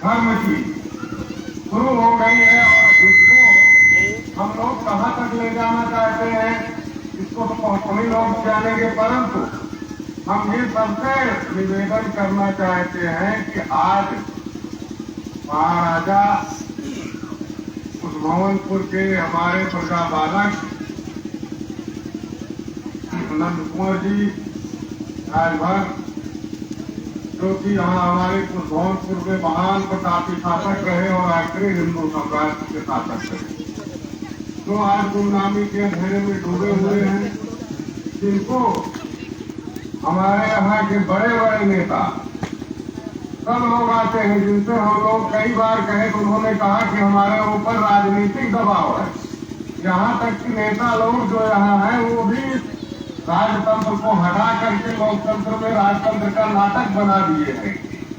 धर्म की शुरू हो गई है और इसको हम लोग कहाँ तक ले जाना चाहते हैं इसको तो हम ही लोग जानेंगे, परंतु हम ये सबसे निवेदन करना चाहते हैं कि आज महाराजा भवनपुर के हमारे प्रजा बालक नंद कुंवर जी राजभर, जो कि यहाँ हमारे भवनपुर में महान प्रतापी शासक रहे और आखिरी हिंदू साम्राज्य के शासक रहे, जो आज गुमनामी के अंधेरे में डूबे हुए हैं, जिनको हमारे यहाँ के बड़े बड़े नेता सब लोग आते हैं, जिनसे हम लोग कई बार कहे तो उन्होंने कहा कि हमारे ऊपर राजनीतिक दबाव है। यहाँ तक कि नेता लोग जो यहाँ हैं वो भी राजतंत्र को हटा करके लोकतंत्र में राजतंत्र का नाटक बना दिए हैं,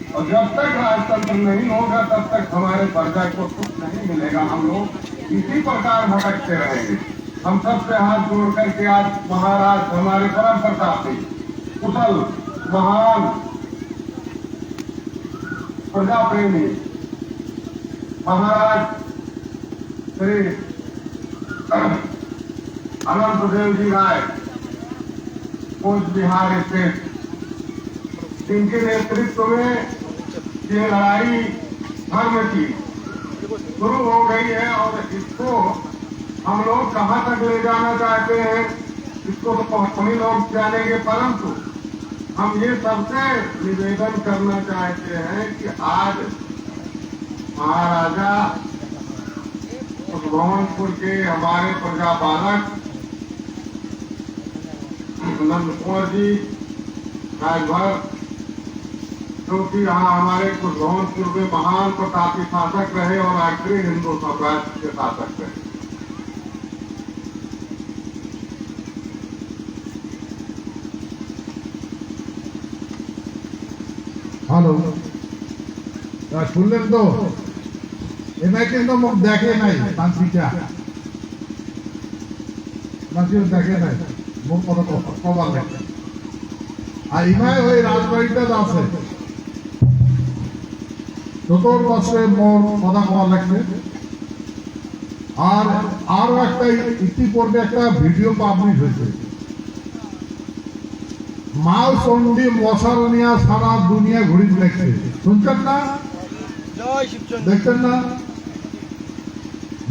और जब तक राजतंत्र नहीं होगा तब तक हमारे प्रजा को सुख नहीं मिलेगा। हम लोग इसी प्रकार भटकते रहेंगे। हम सबसे हाथ जोड़ करके आज महाराज हमारे परम प्रतापी कुशल महान प्रजा प्रेमी महाराज श्री अनंत देव जी राय कोच बिहार स्टेट, इनके नेतृत्व में ये लड़ाई धर्म की शुरू हो गई है और इसको हम लोग कहाँ तक ले जाना चाहते हैं इसको तो हम ही लोग जानेंगे, परंतु हम ये सबसे निवेदन करना चाहते हैं कि आज महाराजा भवनपुर के हमारे प्रजा बालक नंद कुंवर जी राजभर, जो कि यहाँ हमारे भवनपुर में महान प्रतापी शासक रहे और आखिरी हिंदू साम्राज्य के शासक रहे, হ্যালো, শুনলেন তো? এনাই কিন্তু মুখ দেখে নাই, তান্ত্রিকা দেখে নাই, মুখ কবার দেখে। আর ইমায় ওই রাজবাড়িটা আছে ৭০ বছরে মোর কথা কবার লাগছে। আর আরো একটা ইতিপূর্বে একটা ভিডিও পাবলিশ হয়েছে, মাও চন্ডী মশাল নিয়ে সারা দুনিয়া ঘুরি দেখছে, শুনছেন না? দেখছেন না?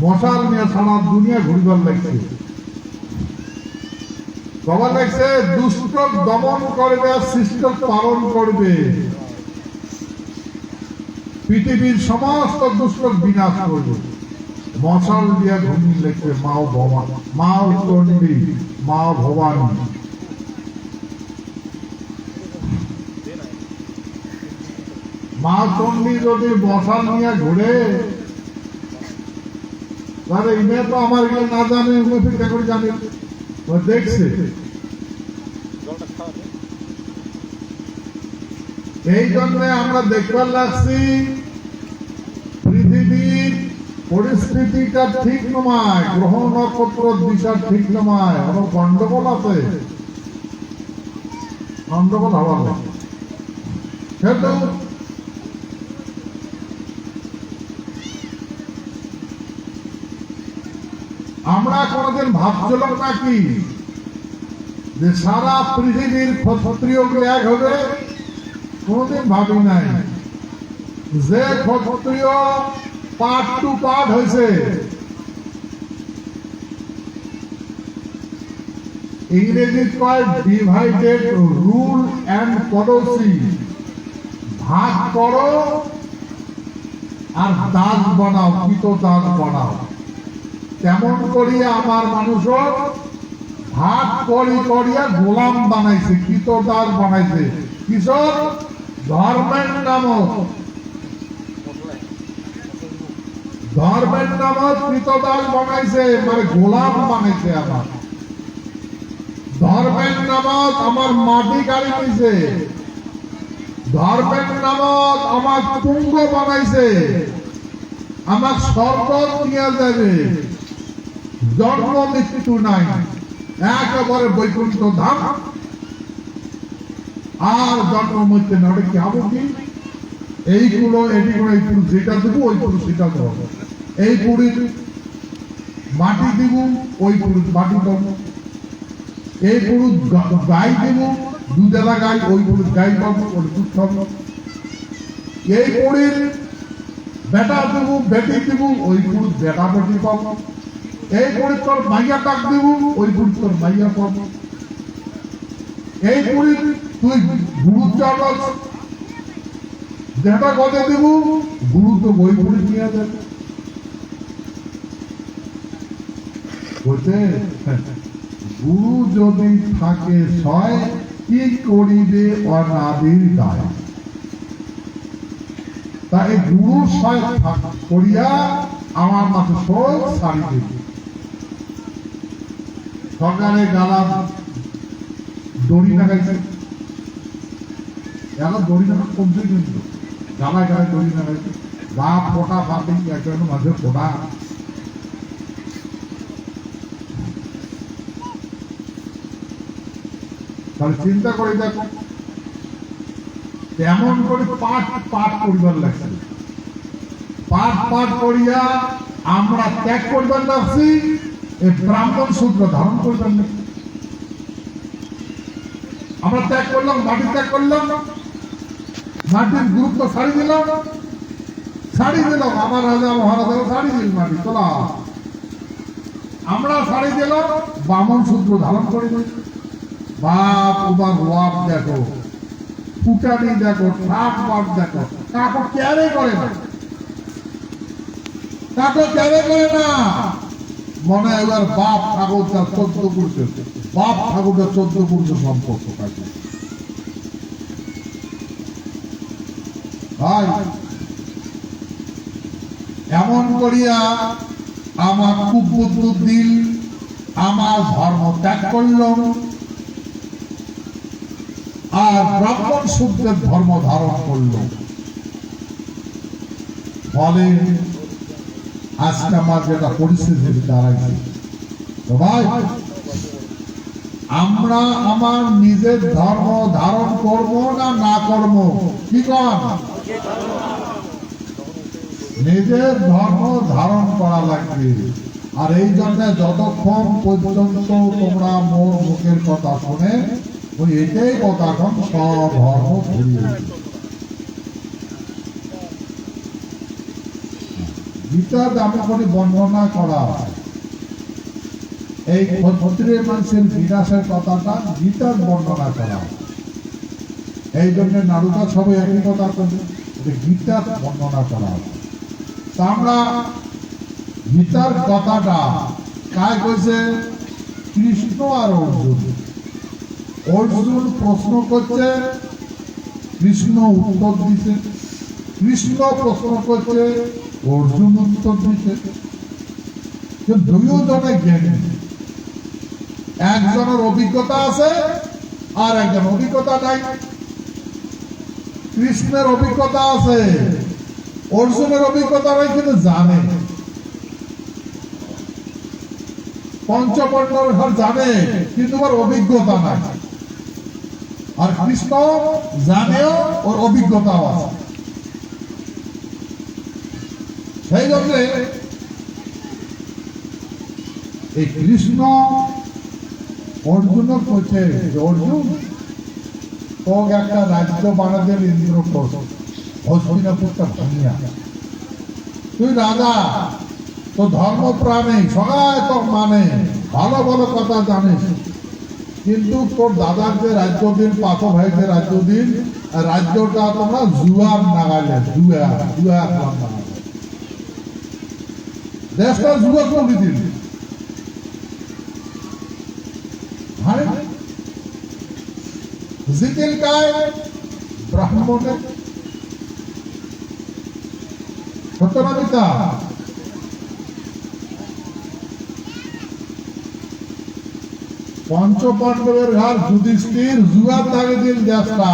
মশাল নিয়ে সারা দুনিয়া ঘুরিবার লাগছে। বাবা লাগছে দুষ্ট দমন করবে, শিষ্ট পালন করবে, পৃথিবীর সমস্ত দুষ্ট বিনাশ করবে। মশাল দিয়ে ঘুরি লাগছে মাও ভবানী, মাও চন্ডী, মাও ভবানী। মা চন্ডী যদি মশাল নিয়ে ঘুরে তাহলে ইমে তো আমার এগুলো না জানে, ওগুলো ফিরতে করে জানে, ও দেখছে। এই জন্য আমরা দেখবার লাগছি পৃথিবীর পরিস্থিতিটা ঠিক নয়, গ্রহ নক্ষত্র দিশা ঠিক নয়, আরো গন্ডগোল আছে, গন্ডগোল হওয়ার লাগে। সেহেতু আমরা কোনদিন ভাবছিলাম নাকি যে সারা পৃথিবীর ক্ষত্রিয় এক হবে? কোনদিন ভাবি নাই। যে ক্ষত্রিয় পার্ট টু পার্ট হয়েছে, ইংরেজি কয় ডিভাইডেড রুল অ্যান্ড পলিসি, ভাগ করো আর দাস বানাও, কৃত দাস বানাও। তেমন করিয়া আমার মানুষ ভাগ করিয়া গোলাম বানাইছে, কৃতদাস বানাইছে। কিশোর ধর্মের নামক কৃতদাস বানাইছে, মানে গোলাম বানাইছে। আমার ধর্মের নামক আমার মাটি গাড়ি নিছে, ধর্মের নামক আমার তুঙ্গ বানাইছে, আমার শরবত নিয়ে যাবে, জন্ম মৃত্যু নাই, একেবারে বৈকুণ্ঠ ধাম। আর জন্ম মৃত্যু নয় কি হবো কি? এইগুলো এটি করে এই পুরুষ যেটা দেবো ওই পুরুষ সেটা দেবো, এই পুরুষ মাটি দিব ওই পুরুষ মাটি দেবো, এই পুরুষ গাই দেব দুধেলা গাই ওই পুরুষ গাই পাবো ওই দুধ খাবো, এই পুরুষ বেটা দেবো বেটি দেবো ওই পুরুষ বেটা বেটি পাবো, এই পুরুষ তোর মাইয়া টাক দেবো ওই পুরুষ তোর মাইয়া পাবো, এই পুরুষ তুই গুরু চাল যেটা কথা দেব গুরু তো বই পুরুষ নিয়ে যাবে বলছে গুরু যদি থাকে ছয় কি করিবে অনাদির দায়, তাই গুরু ছয় করিয়া আমার মাথা সব সারি দেবে। সকালে গালা দড়ি লাগাইছে, এখন দড়ি লাগা কমছে কিন্তু গালায় গালায় দড়ি লাগাইছে, বাপ ফোটা বাপি একজন মাঝে ফোটা। তাহলে চিন্তা করে দেখো এমন করে পাঠ পাঠ করিবার লাগছে, পাঠ পাঠ করিয়া আমরা ত্যাগ করবার লাগছি, এই ব্রাহ্মণ সূত্র ধারণ করবার না। আমরা ত্যাগ করলাম, মাটি ত্যাগ করলাম, মাটির গুরুত্ব ছাড়ি দিলাম, আমার রাজা মহারাজা ছাড়ি দিল মাটি তোলা, আমরা ছাড়ি দিলাম, বামন সূত্র ধারণ করে দিল। বাপ উবার ওয়াপ দেখো, ফুটানি দেখো, ঠাক বাপ দেখো, কাকো ক্যারে করে না, কাকো ক্যারে করে না। মনে এবার বাপ ঠাকুরটা 14 পুরুষে, বাপ ঠাকুরটা 14 পুরুষে সম্পর্ক থাকে। ভাই এমন করিয়া আমার কুপুত্র দিল আমার ধর্ম ত্যাগ করল, আর ব্রাহ্মণ সূত্রের ধর্ম ধারণ করল। ফলে আজকে আমার যেটা পরিস্থিতি দাঁড়াইছে, ভাই আমরা আমার নিজের ধর্ম ধারণ করব না না করব, কি কন? নিজের ধর্ম ধারণ করা লাগবে। আর এই জন্য যতক্ষণ পর্যন্ত তোমরা মোর মুখের কথা শুনে ওই এটাই কথা সব ধর্ম ঘুরিয়ে গীতার আমি করে বর্ণনা করা এই ক্ষত্রিয় মানুষের বিনাশের কথাটা গীতার বর্ণনা করা। এই জন্য নারুদা সবাই একই কথা করবে, গীতার বর্ণনা করা। তা আমরা গীতার কথাটা কায় কইছে? কৃষ্ণ আর অর্জুন। অর্জুন প্রশ্ন করছে, কৃষ্ণ উত্তর দিছে, কৃষ্ণ প্রশ্ন করছে, অর্জুন উত্তর দিছে। দুইজনে জ্ঞানী, একজনের অভিজ্ঞতা আছে আর একজন অভিজ্ঞতা নাই। কৃষ্ণের অভিজ্ঞতা আছে, অর্জুনের অভিজ্ঞতা নাই, কিন্তু জানে। পঞ্চপাণ্ডবের ঘর জানে, কিন্তু ওর অভিজ্ঞতা নাই। আর কৃষ্ণ জানেও, ওর অভিজ্ঞতাও আছে। সেই জন্য এই কৃষ্ণ অর্জুন করছে, অর্জুন তোকে একটা রাজ্য বানাদের ইন্দ্রপ্রস্থ, হস্তিনাপুরটা ভাঙিয়া, তুই রাজা, তো ধর্ম প্রাণে সবাই তোর মানে, ভালো ভালো কথা জানিস, কিন্তু তোর দাদার যে রাজ্য দিন, পাঁচ ভাইদের রাজ্য দিন, রাজ্যটা তোমরা জুয়ার নাগালে, জুয়ার নাগালে, দেশটা জুয়া করে দিন। জিতিল কায় ব্রাহ্মণে, সত্যনামিতা পঞ্চপাণ্ডবের ঘর যুধিষ্ঠির জুয়ার দাগে দিল দেশটা।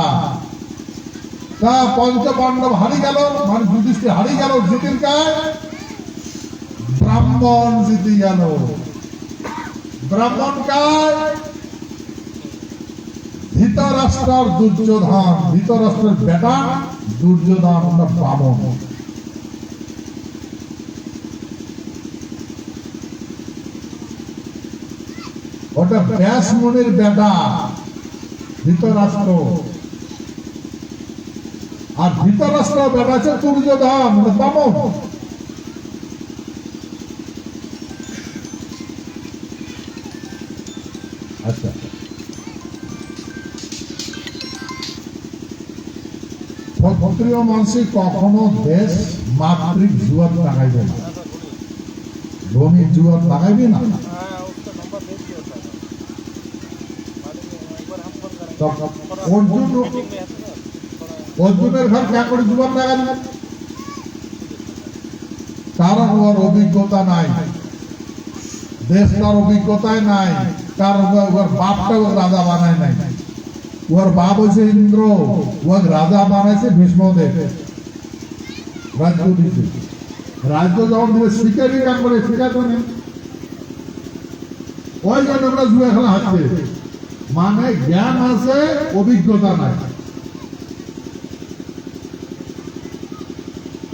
তা পঞ্চপাণ্ডব হারি গেল, মানে যুধিষ্ঠির হারি গেল, জিতিল কায় ব্রাহ্মণ জিতে গেল। ব্রাহ্মণ কায় ধৃতরাষ্ট্রের দুর্যোধন, ধৃতরাষ্ট্রের বেটা দুর্যোধন না বামন। ওটা ব্যাস মনের বেটা ধৃতরাষ্ট্র, আর ধৃতরাষ্ট্র বেটা আছে দুর্যোধন না বামন। আচ্ছা, ক্ষত্রিয় মানুষ কখনো দেশ মাতৃক জুয়ার লাগাইবে না, ভূমি জুয়ার লাগাইবে না। অর্জুনের ঘর কে করে জুয়ার লাগাবে? কারণ ওর অভিজ্ঞতা নাই, দেশটার অভিজ্ঞতায় নাই, কারণ ওর বাপটা ওর রাজা বানায় নাই। ওর বাপ হয়েছে ইন্দ্র, ওর রাজা বানাইছে ভীষ্মদেব, রাজ্য দিয়েছে। রাজ্য যখন দিলে শিকারি কাম করে, শিকার নেই, ওই জন্য আমরা জুয়া খেলা হাঁটছে। মানে জ্ঞান আছে, অভিজ্ঞতা নাই।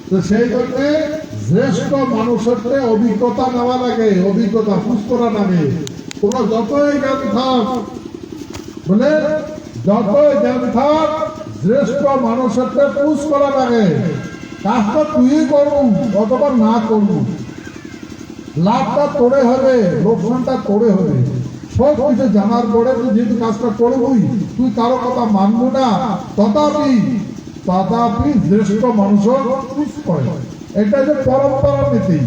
তো সেই জন্য শ্রেষ্ঠ মানুষের অভিজ্ঞতা নেওয়া লাগে, অভিজ্ঞতা পুষ করা লাগে। তোমরা যতই জ্ঞান থাক, বলে যতই জ্ঞান থাক, শ্রেষ্ঠ মানুষের পুষ করা লাগে। কাজটা তুই করবো অথবা না করবো, লাভটা তোরে হবে, লোকসানটা তোরে হবে। সব কিছু জানার পরে তুই যেহেতু কাজটা করবই, তুই কারো কথা মানবো না, তথাপি শ্রেষ্ঠ মানুষের পুষ করে। এটা যে পরম্পরা নীতি।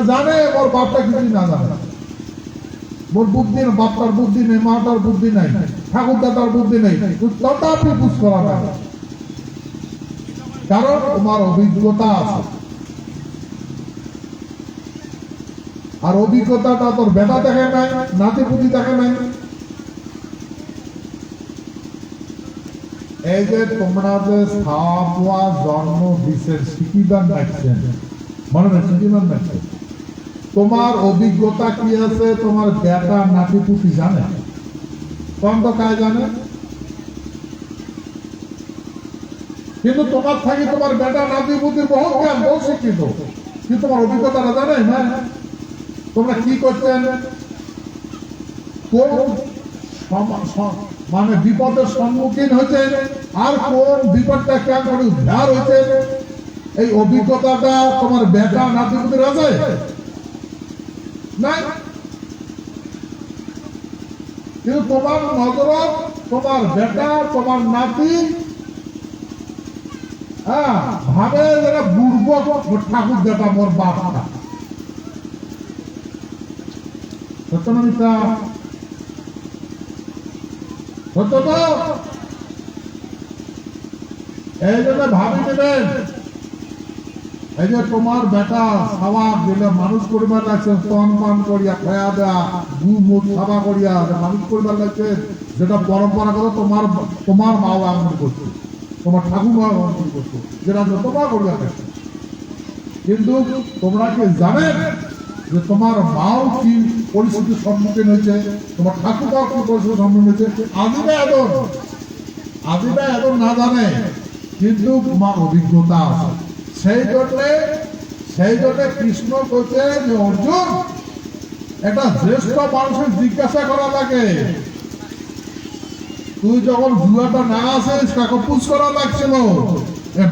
জানে ওর বাপটা কিছুই না জানে, ওর বুদ্ধি, বাপটার বুদ্ধি নেই, মাটার বুদ্ধি নাই, ঠাকুর দাদার বুদ্ধি নেই, তথাপি পুষ করা না। কারণ তোমার অভিজ্ঞতা আছে, আর অভিজ্ঞতাটা তোর বেটা দেখে নাই, নাতিপুতি দেখে নাই। এই যে তোমরা যে খাওয়া জন্ম বিশেষ শিকিদান রাখছেন, মনে হয় শিকিদান রাখছেন, তোমার অভিজ্ঞতা কি আছে তোমার বেটা নাতিপুতি জানে? কম তো কাজ জানে, কিন্তু তোমার থাকি তোমার বেটা নাতিপুতির বহু জ্ঞান, বহু শিক্ষিত, কিন্তু তোমার অভিজ্ঞতাটা জানে না। তোমরা কি করছেন, কোন মানে বিপদের সম্মুখীন হয়েছে, আর কোন বিপদটা কেন করে উদ্ধার হয়েছে, এই অভিজ্ঞতাটা তোমার বেটা নাতিপুতির আছে নাই। কিন্তু তোমার নজর তোমার বেটা, তোমার নাতি ভাবে যারা বুড়বো ঠাকুর বেটা মোর বাপটা। সত্য না মিথ্যা? সত্য তো? এই জন্য ভাবি দেবেন, এই যে তোমার বেটা খাওয়া দিলে মানুষ পরিবার লাগছে, স্তন পান করিয়া খাওয়া দেয়া, গুড় খাওয়া করিয়া মানুষ পরিবার লাগছে, যেটা পরম্পরাগত তোমার তোমার মা আমল করছে, তোমার ঠাকুমা আমল করছে, যেটা তোমার করিয়া থাকছে। কিন্তু তোমরা কি জানেন যে তোমার মাও কি পরিস্থিতির সম্মুখীন হয়েছে, তোমার ঠাকুমাও কি পরিস্থিতির সম্মুখীন হয়েছে? আদিবা এদন না জানে, কিন্তু তোমার অভিজ্ঞতা আছে। সেই জন্য কৃষ্ণ বলছে যে অর্জুন, একটা জ্যেষ্ঠ মানুষের জিজ্ঞাসা করা লাগে, তুই যখন জুয়াটা না আসিস কাকে পুষ করা লাগছিল,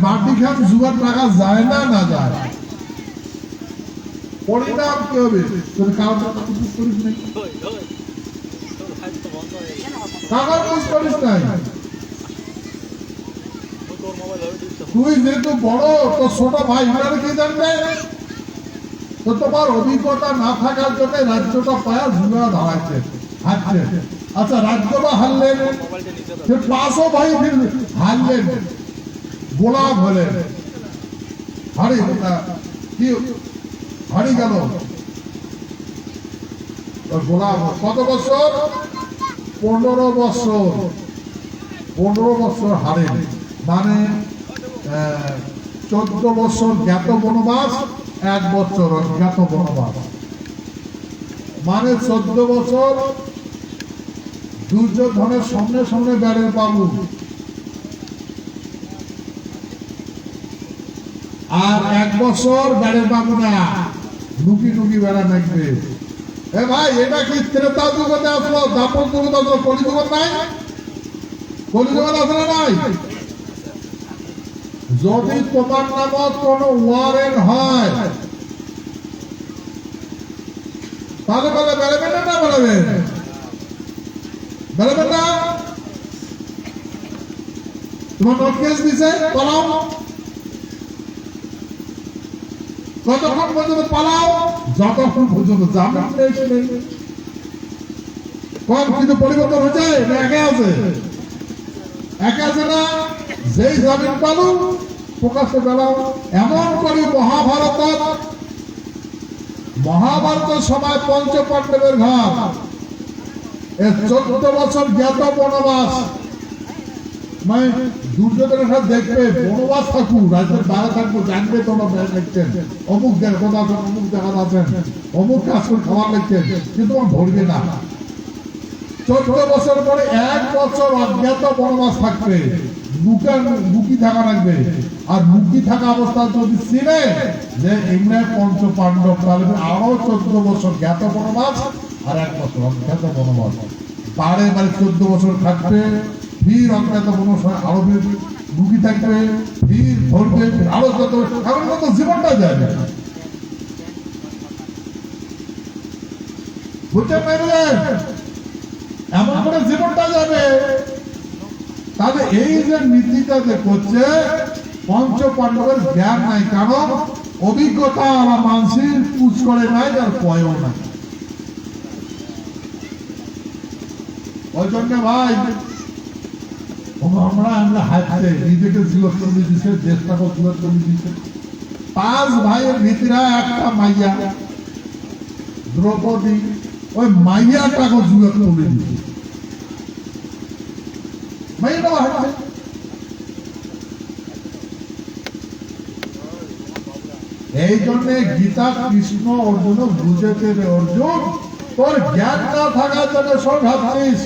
মাটি খান জুয়ার টাকা যায় না, না যায়, পরিণাম কি হবে? তুমি কারোর টাকা পুষ করিস নাই, টাকা পুষ করিস নাই, তুই যেহেতু বড়, তো ছোট ভাই ওনারা কি জানবে? তো তোমার অভিজ্ঞতা না থাকার জন্য রাজ্যটা পায়া ঝুলা দাঁড়াচ্ছে, হারছে। আচ্ছা, রাজ্য বা হারলেন, পাঁচও ভাই হারলেন, গোলাপ হলেন, হারি কি হারি গেল গোলাপ। কত বছর? 15 বছর। 15 বছর হারেন, মানে 14 বছর জ্ঞাত বনবাস, 1 বছর অজ্ঞাত বনবাস, মানে 14 বছর দুর্যোধনের সামনে সামনে বেড়ের বাবু, আর 1 বছর বেড়ে পাবো না, লুকি লুকি বেড়া নাকবে। এ ভাই, এটা কি ত্রেতা যুগতে আসলো, দাপর যুগতে আসলো, কলিযুগ নাই? কলিযুগ আসলে নাই? যদি তোমার নামত কোন ওয়ারেন্ট হয় তাহলে বলে বেড়াবেন না বেড়াবেন? বেড়াবেন না? তোমার নোট কেস দিছে, পালাও। কতক্ষণ পর্যন্ত পালাও? যতক্ষণ পর্যন্ত জামিন নেই। কোন কিছু পরিবর্তন হয়েছে? একে আছে, একে আছে না? যেই জামিন পালু প্রকাশে বেড়াও। এমন করি মহাভারতের সময় পঞ্চ পাণ্ডবের ঘর 14 বছর জ্ঞাত বনবাস। মানে দুর্যোধনের সাথে দেখবে বনবাস থাকুক, রাজ্যের বাইরে থাকবো, জানবে তোমরা লিখছেন অমুক জায়গা আছেন, অমুক জায়গা আছেন, অমুক কাজ করে খাবার লিখছেন, কিন্তু আমার ধরবে না। 14 বছর পরে 1 বছর অজ্ঞাত বনবাস থাকবে, মুখী থাকা লাগবে। আর মুখী থাকা অবস্থা যদি চিনে যে এমনি পঞ্চ পাণ্ডব, তাহলে আরো 14 বছর জ্ঞাত বনবাস আর 1 বছর অজ্ঞাত বনবাস। বারে 14 বছর থাকবে, ফির অজ্ঞাত বনবাস, আরো মুখী থাকবে, ফির ধরবে, আরো যত, এখন কত জীবনটা যাবে। বুঝতে পারলেন? এমন করে জীবনটা যাবে। তাহলে এই যে নীতিটা যে করছে, পঞ্চ পাণ্ডবের জ্ঞান নাই, কারণ অভিজ্ঞতা আমার মানসিক পুজ করে নাই, যার পয়ও নাই। ওই জন্য ভাই আমরা হাঁটতে নিজেকে জিজ্ঞেস করে দিচ্ছে, দেশটাকে জিজ্ঞেস করে দিচ্ছে। 5 ভাইয়ের ভিতরে একটা মাইয়া দ্রৌপদী, ওই মাইয়াটাকে জিজ্ঞেস করে দিচ্ছে। মাইয়াটাও হাঁটছে। এই জন্য গীতা কৃষ্ণ অর্জুন বুঝেছে, অর্জুন তোর জ্ঞান না থাকার জন্য সব ভাবছিস।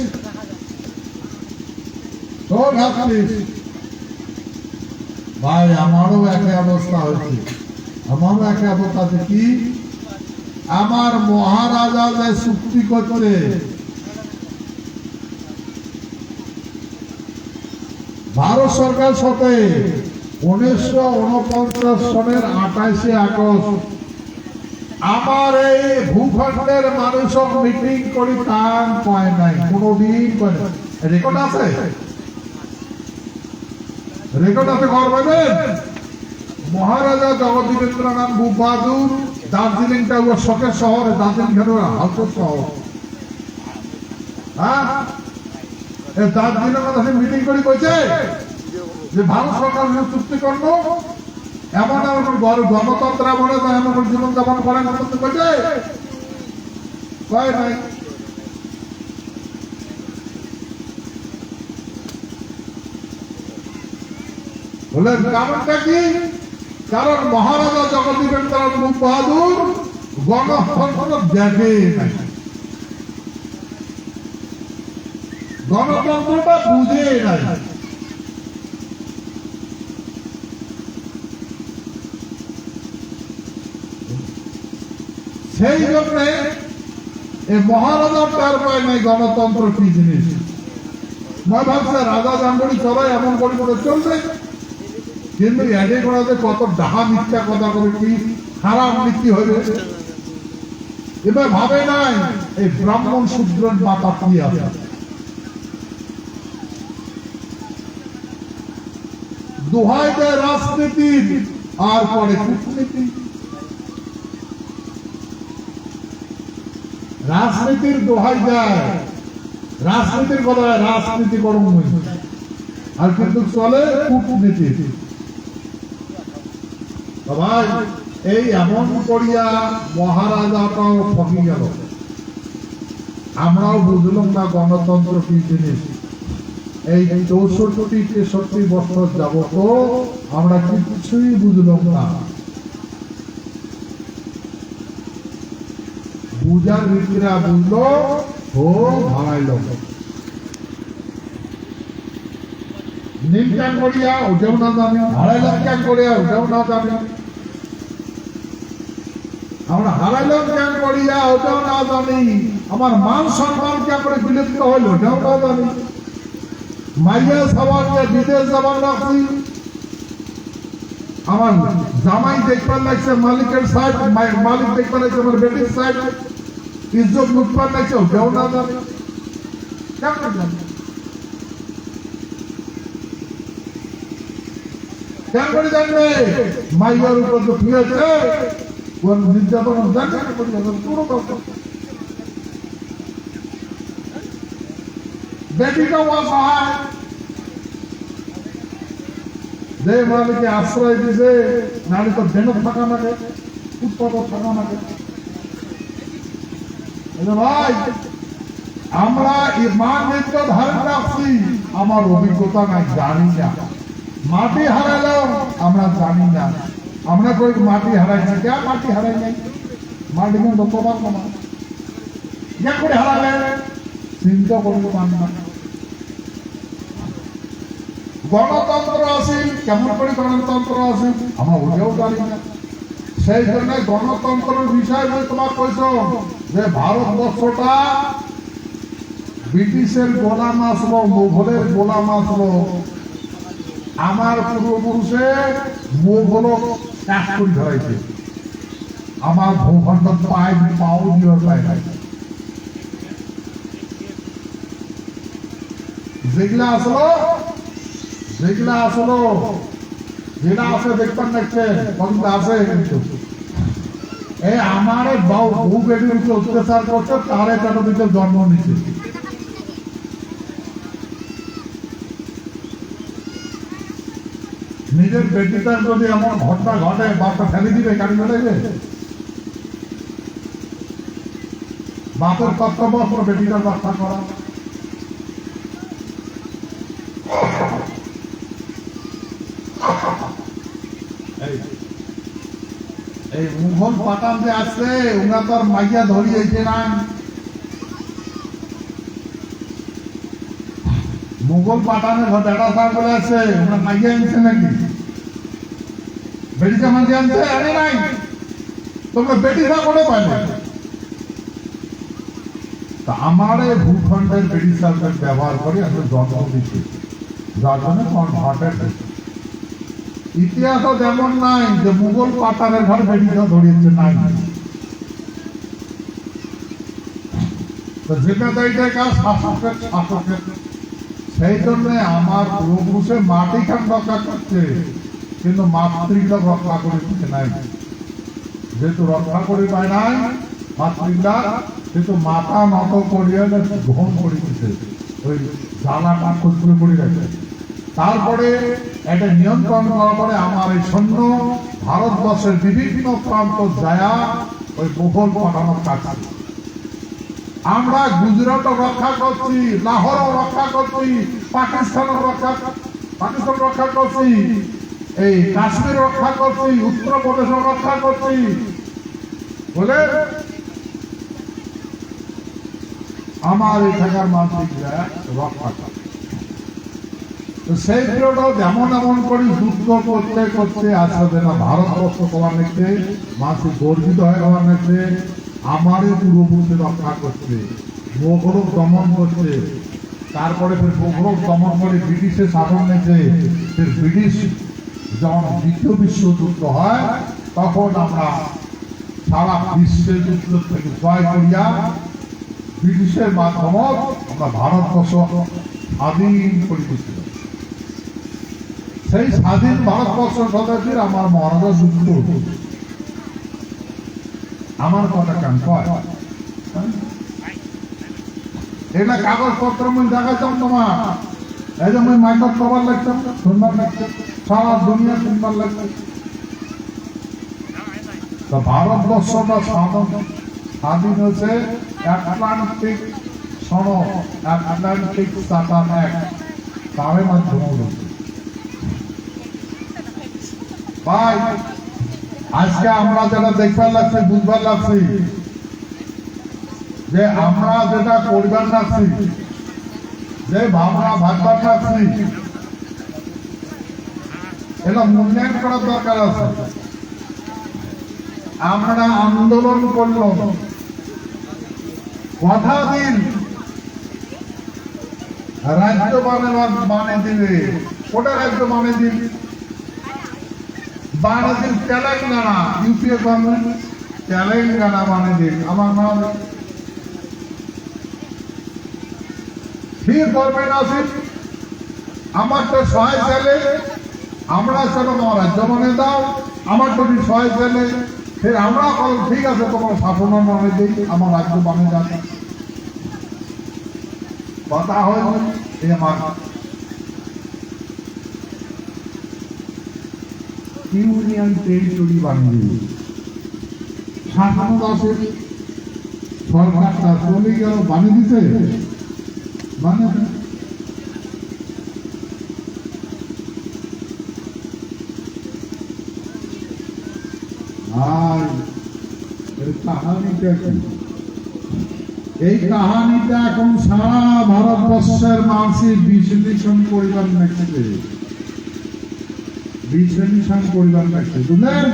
ভাই আমারও একই অবস্থা হয়েছে, আমারও একই অবস্থা আছে। কি আমার মহারাজা যে চুক্তি করছে, ভারত সরকার সাথে 1949 সনের 28 আগস্ট আমার এই ভূখণ্ডের মানুষক মিটিং করি কান পায় নাই, কোনদিন করে। রেকর্ড আছে, রেকর্ড আছে, ঘর পাবেন। মহারাজা জগদীবেন্দ্রনাথ বাহাদুর, দার্জিলিংটা ওর শখের শহর, দার্জিলিং হালকর শহর। হ্যাঁ, দার্জিলিং মিটিং করে কইছে যে ভারত সরকার চুক্তি করবো, এমন এমন গণতন্ত্র বলে এমন জীবন যাপন করেন কইছে, কয় নাই। বলেন কারণটা কি? কারণ মহারাজা জগদীবেন্দ্রনাথ বাহাদুর গণতন্ত্র দেখে নাই, গণতন্ত্রটা বুঝে নাই। সেই জন্য এই মহারাজার তার পায় নাই গণতন্ত্র কি জিনিস। মই ভাবছে রাজা জাঙ্গড়ি চলাই এমন করে করে চলবে, কিন্তু এডে করাতে কত ডাহা মিথ্যা কথা করে কি খারাপ নীতি হবে। এবার ভাবে নাই এই ব্রাহ্মণ শূদ্রের মাথা কি আছে। দোহাই দেয় রাজনীতি আর পরে কূটনীতি। রাজনীতির দোহাই দেয়, রাজনীতির কথা রাজনীতি গরম হয়েছে, আর কিন্তু চলে কূটনীতি। ভাই এই এমন করিয়া মহারাজাটাও ঠকি গেল। আমরাও বুঝলাম না গণতন্ত্র কি জিনিস। এই 64-63 বছর যাবত আমরা কিছুই বুঝলাম না। বুঝার ভিতরে বুঝলো ও ভাড়াইল। নীল ক্যান করিয়া ওটাও না জানি, 2.5 লাখ ক্যান করিয়া ওটাও না জানি, আমরা 2.5 লাখ ক্যান করিয়া ওটাও না জানি, আমার মান সম্মান কে করে বিলুপ্ত হইল ওটাও না জানি, মাইয়া সবাইকে বিদেশ যাবার লাগছি, আমার জামাই দেখবার লাগছে মালিকের সাইড, মালিক দেখবার লাগছে আমার বেটির সাইড, ইজ্জত লুটবার লাগছে ওটাও না জানি, কেমন জানি কেন করে জানবে মাইয়ার উপর তো ঠিক আছে কোন নির্যাতন জানে না পুরো কথা বেটিটা অসহায় যে মালিকে আশ্রয় দিছে নারী তো বেন থাকা লাগে উৎপাদ থাকা লাগে ভাই আমরা ইমান নিত্য ধারণ রাখছি আমার অভিজ্ঞতা নাই জানি না মাটি হারালো আমরা জানি না আমরা কই মাটি হারাইছি কে মাটি হারাই নাই মাটি কিন্তু প্রমাণ কমা কে করে হারালে চিন্তা করতে পান না গণতন্ত্র আছে কেমন করে গণতন্ত্র আছে আমরা ওটাও জানি না সেই জন্য গণতন্ত্রের বিষয় বলে তোমার কইছ যে ভারতবর্ষটা ব্রিটিশের গোলাম আসলো মুঘলের গোলাম আসলো আমার পূর্বপুরুষে মুঘল ত্যাগ করে ধরাইছে আমার ভূখণ্ড পাও দিয়ে পায় যেগুলা আসলো যেটা আছে দেখতেন দেখছেন কতটা আছে কিন্তু এই আমার বউ বেটির উপরে অত্যাচার করছে তার একটা দিকে জন্ম নিচ্ছে নিজের বেটিটার যদি এমন ঘটনা ঘটে বাপটা ফেলে দিবে গাড়ি ফেলাইবে বাপের কর্তব্য করে বেটিটার রক্ষা করা এই মুঘল পাঠান যে আসছে ওরা তো আর মাইয়া ধরিয়েছে না মুঘল পাঠানের বেটা সার বলে আছে ওরা মাইয়া আনছে নাকি বেটিটা মাইয়া আনছে আরে নাই তোমরা বেটিরা করে পাইলে তা আমার এই ভূখণ্ডের বেটি সার্ভের ব্যবহার করে আমি জন্ম দিচ্ছি যার জন্য ঘটের ইতিহাসও যেমন নাই যে মুঘল পাঠানের ঘর বেটিটা ধরিয়েছে নাই জিম্মেদারিটার কাজ শাসকের সেই জন্য আমার পূর্বপুরুষের মাটি খান রক্ষা করছে কিন্তু মাতৃগুলো রক্ষা করে দিতে নাই যেহেতু রক্ষা করে পায় নাই মাতৃগুলা কিন্তু মাথা নত করিয়া গ্রহণ করে দিচ্ছে ওই জ্বালাটা খুচরো করে রাখে তারপরে এটা নিয়ন্ত্রণ করার পরে আমার এই সৈন্য ভারতবর্ষের বিভিন্ন প্রান্ত যায় ওই মুঘল পাঠানোর কাজ আমরা গুজরাটও রক্ষা করছি লাহোরও রক্ষা করছি পাকিস্তান রক্ষা করছি এই কাশ্মীর রক্ষা করছি উত্তরপ্রদেশ রক্ষা করছি বলে আমার এখানকার মানসিকরা রক্ষা করে সেই পিরিয়ডও যেমন এমন করে যুদ্ধ করতে করতে আসবে না ভারতবর্ষ করার নিচ্ছে মাসে গর্বিত হয়ে হওয়ার নিচ্ছে আমারই পূর্বপুরুষে রক্ষা করছে মোগল দমন করছে তারপরে মোগল দমন করে ব্রিটিশের শাসন নিয়েছে ব্রিটিশ যখন দ্বিতীয় বিশ্বযুদ্ধ হয় তখন আমরা সারা বিশ্বের যুদ্ধ থেকে জয় করিয়া ব্রিটিশের মাধ্যমে আমরা ভারতবর্ষ স্বাধীন করে দিয়েছিল সেই স্বাধীন ভারতবর্ষ সদস্যের আমার মহারাজা যুক্ত আমার কথা কেন কয় এটা কাগজপত্র মই দেখাচ্ছাম তোমার এই যে মই মাইকত কবার লাগতাম শুনবার লাগছে সারা দুনিয়া শুনবার লাগছে তো ভারতবর্ষটা স্বাধীন হয়েছে আটলান্টিক সনদ আটলান্টিক চার্টার অ্যাক্ট তার মাধ্যমে হয়েছে ভাই আজকে আমরা যেটা দেখবার লাগছি বুঝবার লাগছি যে আমরা যেটা করবার লাগছি যে ভাবনা ভাববার লাগছি এটা মূল্যায়ন করার দরকার আছে। আমরা আন্দোলন করলাম, কথা দিন রাজ্য মানে দিবে, ওটা রাজ্য মানে দিন, মানে দিন তেলেঙ্গানা, ইউপিএ গভর্নমেন্ট তেলেঙ্গানা মানে দিন, আমার নাম ঠিক করবেন আছে। আমার তো সহায় ছেলে, আমরা সেটা তোমার রাজ্য মানে দাও, আমার যদি সহায় ছেলে, ফের আমরা ঠিক আছে তোমার শাসন মানে দিই, আমার রাজ্য মানে যাবে, কথা হয় এই আমার ইউনিয়ন টেরিটরি বানিয়ে শাসন আছে, সরকারটা চলে গেল বানিয়ে দিতে, মানে আর এই কাহানিটা কি? এই কাহানিটা এখন সারা ভারতবর্ষের মানুষের বিশ্লেষণ করিবার লাগছে, বিশ্লেষণ করিবার লাগছে, বুঝলেন?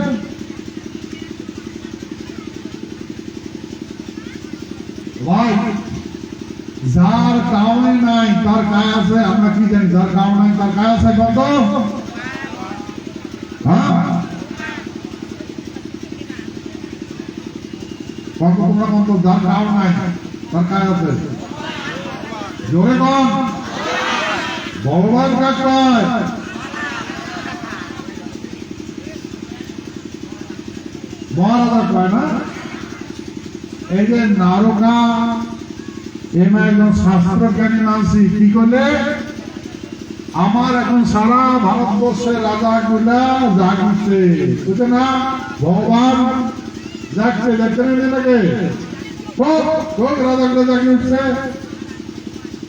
ভাই যার কাউনে নাই তার কায় আছে, আমরা কি জানি? যার কাউ নাই তার কায় আছে কত? হ্যাঁ কত তোমরা কত? যার কাউ নাই তার কায় আছে, জোরে কন, ভগবান কাজ কয়, মহারাজা কয় না? এই যে নারকা এমা একজন শাস্ত্রজ্ঞানী মানসি কি করলে, আমার এখন সারা ভারতবর্ষের রাজা গুলা জাগছে, বুঝে না? ভগবান জাগছে, দেখতে নেই লাগে সব রাজা গুলো জাগি উঠছে,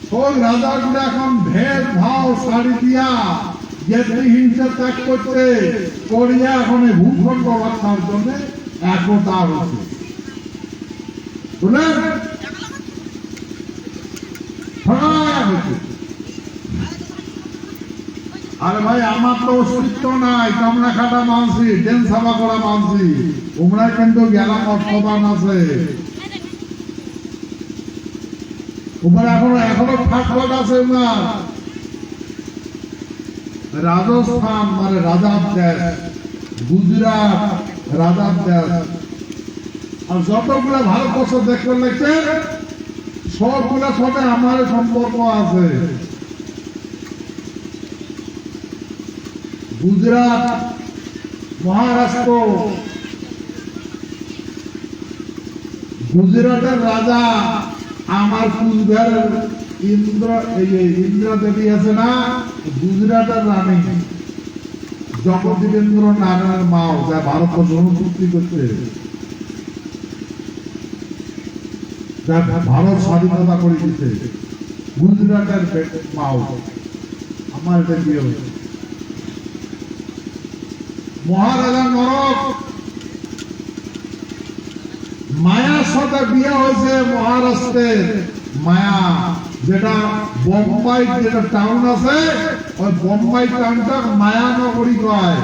সব রাজা গুলো এখন ভেদ ভাব শাড়ি দিয়া যে হিংসা ত্যাগ করছে, করিয়া এখন ভূখণ্ড রক্ষার জন্য একতা হচ্ছে, বুঝলেন? আরে ভাই আমার তো অস্তিত্ব নাই, কামনা খাটা মানসি, ডেন সাফা করা মানসি, তোমরা কিন্তু গেলাম অর্থবান আছে, তোমরা এখনো ফাটফাট আছে না। রাজস্থান মানে রাজার দেশ, গুজরাট রাজার দেশ, আর যতগুলো ভারতবর্ষ দেখতে লাগছে সবগুলোর সাথে আমার সম্পর্ক আছে। গুজরাট, মহারাষ্ট্র, গুজরাটের রাজা আমার কুচবিহারের ইন্দ্রা দেবী আছে না, গুজরাটের রানী জগদীবেন্দ্র নারায়ণের মাও, যা ভারতবর্ষ চুক্তি করছে, ভারত স্বাধীনতা করে দিতে, গুজরাটের মাও আমার এটা বিয়ে হয়েছে। মহারাজা নরক মায়ার সাথে বিয়ে হয়েছে মহারাষ্ট্রের মায়া, যেটা বোম্বাই যেটা টাউন আছে, ওই বোম্বাই টাউনটা মায়া নগরী কয়।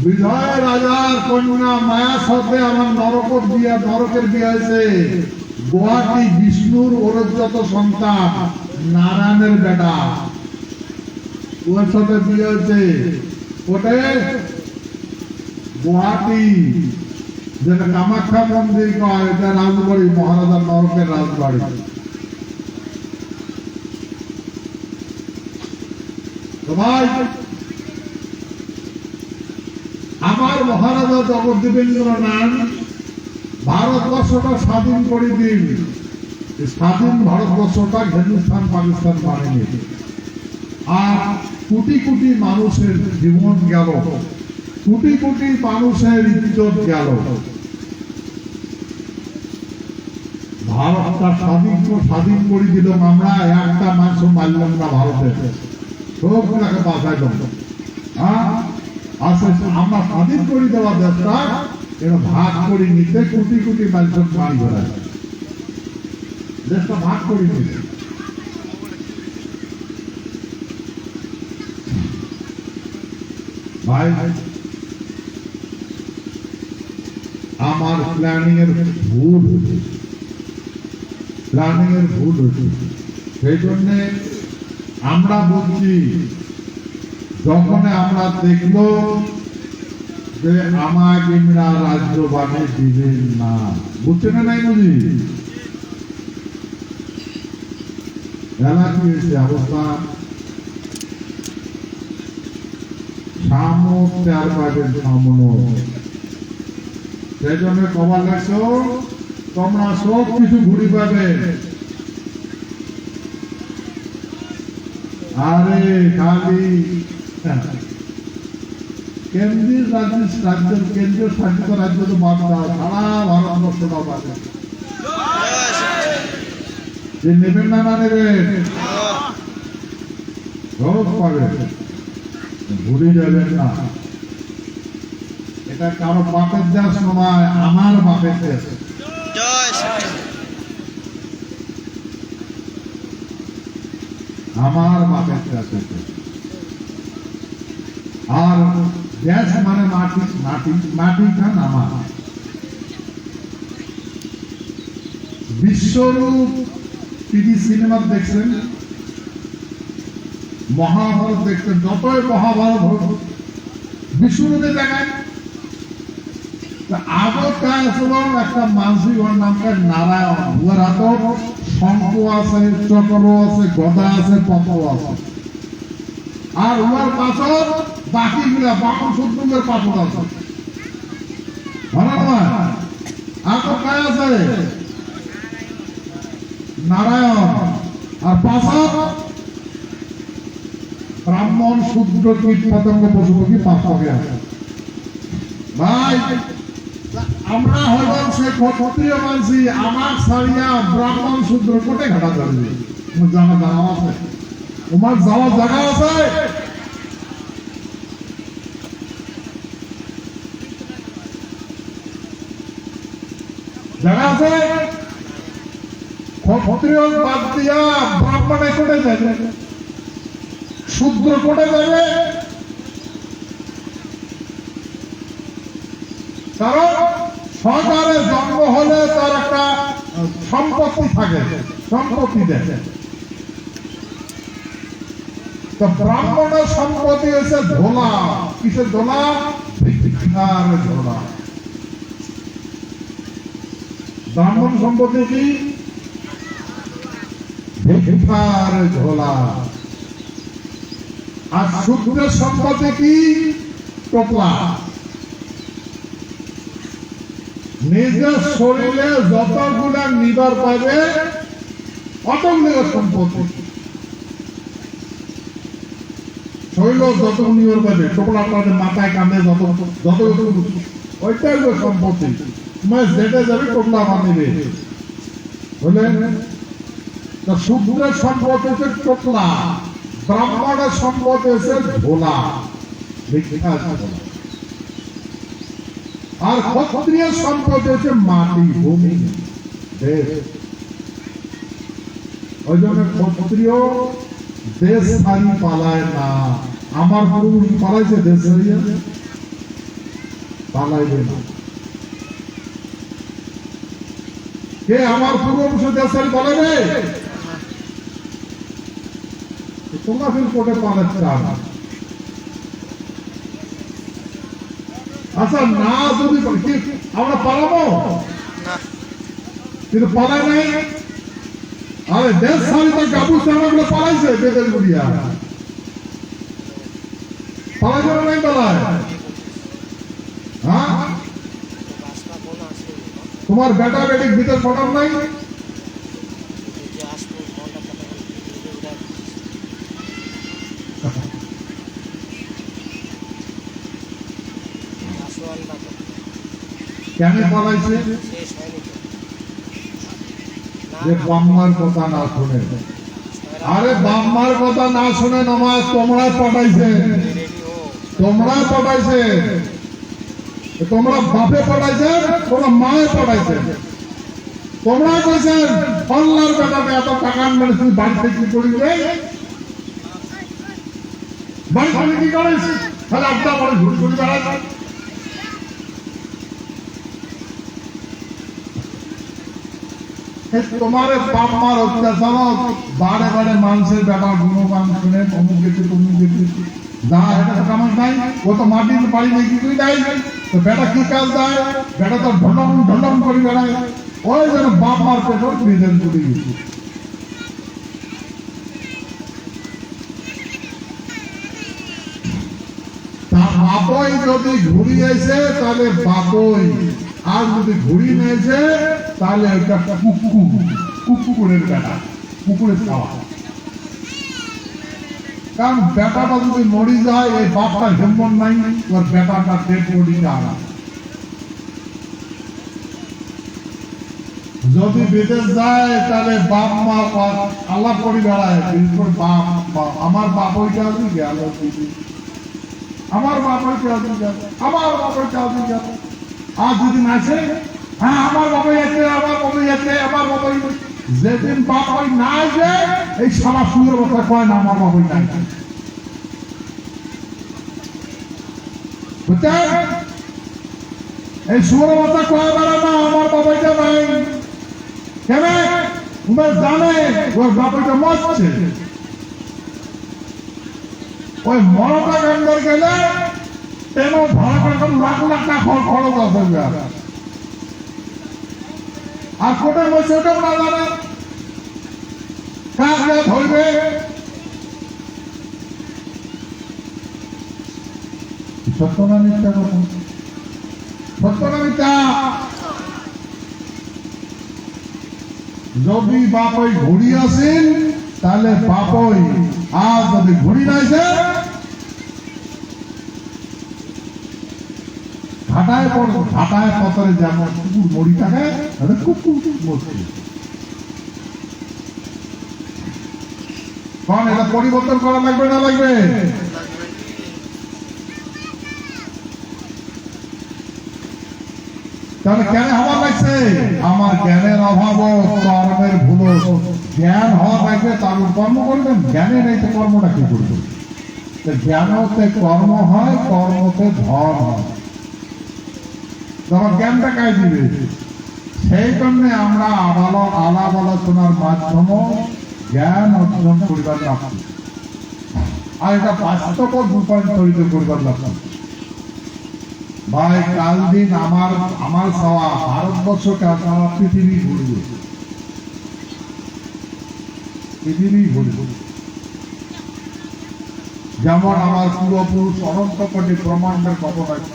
বিজয় রাজার কন্যা মায়া সাথে আমার নরকের বিয়ে হয়েছে। গুয়াহাটি বিষ্ণুর ওরজ্জত সন্তান নারায়ণের বেটা, ওর সাথে বিয়ে হয়েছে। ওটে গুয়াহাটি যেটা কামাখ্যা মন্দির কয়, এটা রাজবাড়ি, মহারাজার নরকের রাজবাড়ি। ভাই আমার মহারাজা জগদীবেন্দ্র নারায়ণ ভারতবর্ষটা স্বাধীন করে দিন, স্বাধীন ভারতবর্ষটা হিন্দুস্তান পাকিস্তান বানিয়ে, আর কোটি কোটি মানুষের জীবন গেল, কোটি কোটি মানুষের ইজ্জত গেল। ভারতটা স্বাধীন করে দিলাম আমরা, একটা মানুষ মারলাম না ভারতে, সবগুলাকে বাঁচাই দেব। আমরা স্বাধীন করে দেওয়া দেশটা এটা ভাগ করে নিতে কোটি কোটি মানুষের বাড়ি ঘোরা, দেশটা ভাগ করে নিতে। ভাই আমার প্ল্যানিং এর ভুল হয়েছে, সেই জন্য আমরা বলছি, যখন আমরা দেখলো যে আমাকে রাজ্য বানিয়ে দিবেন না, বুঝছে না নাই বুঝি এলা কি হয়েছে অবস্থা, সামর্থ্য আর পাবেন সামনো, সেই জন্য কবার লাগছো তোমরা সব কিছু ঘুরি পাবে। আরে খালি কেন্দ্রীয় কেন্দ্রীয় শাসিত রাজ্য তো বাদ দাও, সারা ভারতবর্ষ পাবে, যে নেবেন না নেবেন সব পাবে, ভুলে যাবেন না। এটা কারো বাপের দেশ নয়, আমার বাপের দেশ। আমার বাপের দেশ। আর দেশ মানে মাটি, মাটি মাটি খান আমার। বিশ্বরূপ টিভি সিনেমা দেখছেন, মহাভারত দেখছেন, যতই মহাভারত হোক বিশ্বরূপে দেখায়। আগরকার একটা মানসিক নামটা নারায়ণ, উহার হাতে শঙ্খ আছে, চক্র আছে, গদা আছে, পত্র আছে, আর উহার পাথর বাকি গুলা বামন শত্রুদের পাথর আছে, ভালো নয়। আগরকার আছে নারায়ণ, আর পাথর ব্রাহ্মণ শূদ্র কীট পতঙ্গ পশু পাখি পাথরে আছে। ভাই আমরা হইব সে ক্ষত্রিয় মানসি, আমার সারিয়া ব্রাহ্মণ শূদ্র কোটে ঘাটা যাবে, জানা জানা আছে, তোমার যাওয়ার জায়গা আছে। জায়গা আছে, ক্ষত্রিয় বাদ দিয়া ব্রাহ্মণে কোটে যাবে, শূদ্র কোটে যাবে, কারণ সরকারে জন্ম হলে তার একটা সম্পত্তি থাকে, সম্পত্তি দেয়। তো ব্রাহ্মণের সম্পত্তি হচ্ছে ধোলা, কিসের ধোলা? ভিক্ষার ধোলা। ব্রাহ্মণ সম্পত্তি কি? ভিক্ষার ধোলা। আর শূদ্রের সম্পত্তি কি? টোপলা। নিজের শরীরে যতগুলা নিবার পাবে অতগুলো সম্পত্তি, শরীর যতগুলো নিবার পাবে, টোপলা মাথায় কাঁধে যত ওইটাই হলো সম্পত্তি। তোমার যেটা যাবে টোপলা বানিয়ে বুঝলেন। শূদ্রের সম্পত্তি হচ্ছে টোপলা, ব্রাহ্মণের সম্পত্তি হচ্ছে ধোলা, ভিক্ষা ধোলা। আর ক্ষত্রিয় সম্পদ হচ্ছে মাটি, ভূমি, দেশ। ওই জন্য ক্ষত্রিয় দেশ ছাড়ি পালায় না। আমার পুরুষ পালাইছে দেশ ছাড়িয়া, পালাইবে না। কে আমার পূর্বপুরুষ দেশ ছাড়ি পালাইবে? তোমরা ফির কোটে পালাচ্ছে না। আচ্ছা না, যদি আমরা পালাবো কিন্তু পালাই নাই। আরে দেশ ছাড়ি তো গাবু চামাগুলো পালাইছে, বেদের গুড়িয়া পালাই যাবে নাই, পালায়। হ্যাঁ, তোমার বেটা বেটি ভিতর পড়ার নাই। কেন পালাইছে? যে বাম্মার কথা না শুনে। আরে বাম্মার কথা না শুনে নমাজ তোমরা পড়াইছে, তোমরা পড়াইছে, তোমরা বাপে পড়াইছে, তোমরা মায়ে পড়াইছে। তোমরা কইছেন ফল্লার বেটাকে এত টাকা মানে তুই বাড়িতে কি করিবে, বাড়িতে কি করিস? তাহলে আপনার পরে ঘুরে ঘুরে বেড়ায়। তোমার বাপ মার অত্যাচার বারে বারে মানুষের ব্যাপার গুণগান শুনে অমুক গেছে তমুক গেছে না, এটা তো কামাল নাই, ও তো মাটির বাড়ি নেই, কিছুই নাই, তো বেটা কি কাজ দেয়, বেটা তো ঢলম ঢলম করে বেড়ায়, ওই যেন বাপ মার পেছন প্রেজেন্ট করে গেছে। বাপই যদি ঘুরিয়েছে তাহলে বাপই, আর যদি ঘুরি নিয়েছে তাহলে ওটা কুকুরের বেটা, কুকুরের খাওয়া। কারণ বেটাটা যদি মরি যায়, এই বাপটা হেমন নাই, ওর বেটাটা ডেড বডি আনা। যদি বিদেশ যায় তাহলে বাপ মা আল্লাহ করে বেড়ায়, বাপ আমার বাপ ওইটা আছে গেল, আমার বাপ ওইটা আছে গেল, আমার বাপ ওইটা আছে গেল। আর যদি নাচে, হ্যাঁ আমার বাবাই আছে, আমার বাবাই আছে, আমার বাবাই। যেদিন বাপ ওই না যায়, এই সারা সুন্দর কথা কয় না আমার বাবাই নাই। বুঝছেন? এই সুন্দর কথা কয় বেড়া না আমার বাবাইটা নাই। কেন? উনি জানে ওর বাবাইটা মরছে। ওই মরটা গান্ডার গেলে তেন ভাড়া করে লাখ লাখ টাকা খরচ আছে। আর কোটে বসে ওটাও না জানে কাকে ধরবে। সত্য না মিথ্যা কথা? সত্য না মিথ্যা? যদি বাপই ঘুরি আসেন তাহলে বাপই, আর যদি ঘুরি নাইছে ঘাটায় পড়ো, ঘাটায় পতরে যেমন কুকুর মরি থাকে, কুকুর মরছে। কারণ এটা পরিবর্তন করা লাগবে না লাগবে? তাহলে কেন হওয়া লাগছে? আমার জ্ঞানের অভাব, কর্মের ভুল। জ্ঞান হওয়া লাগবে, তারপর কর্ম করবেন। জ্ঞানে নেই তো কর্মটা কি করবেন? জ্ঞানতে কর্ম হয়, কর্মতে ধন হয়। তখন জ্ঞানটা কাজ দিবে। সেই জন্য আমরা আলাপ আলোচনার মাধ্যমে জ্ঞান অর্জন করিবার লাগবে, আর এটা বাস্তব রূপান্তরিত করিবার লাগবে। ভাই কাল দিন আমার সওয়া ভারতবর্ষকে সারা পৃথিবী ঘুরবে, পৃথিবী ঘুরবে। যেমন আমার পূর্বপুরুষ অনন্ত কোটি ব্রহ্মাণ্ডের কবর আছে,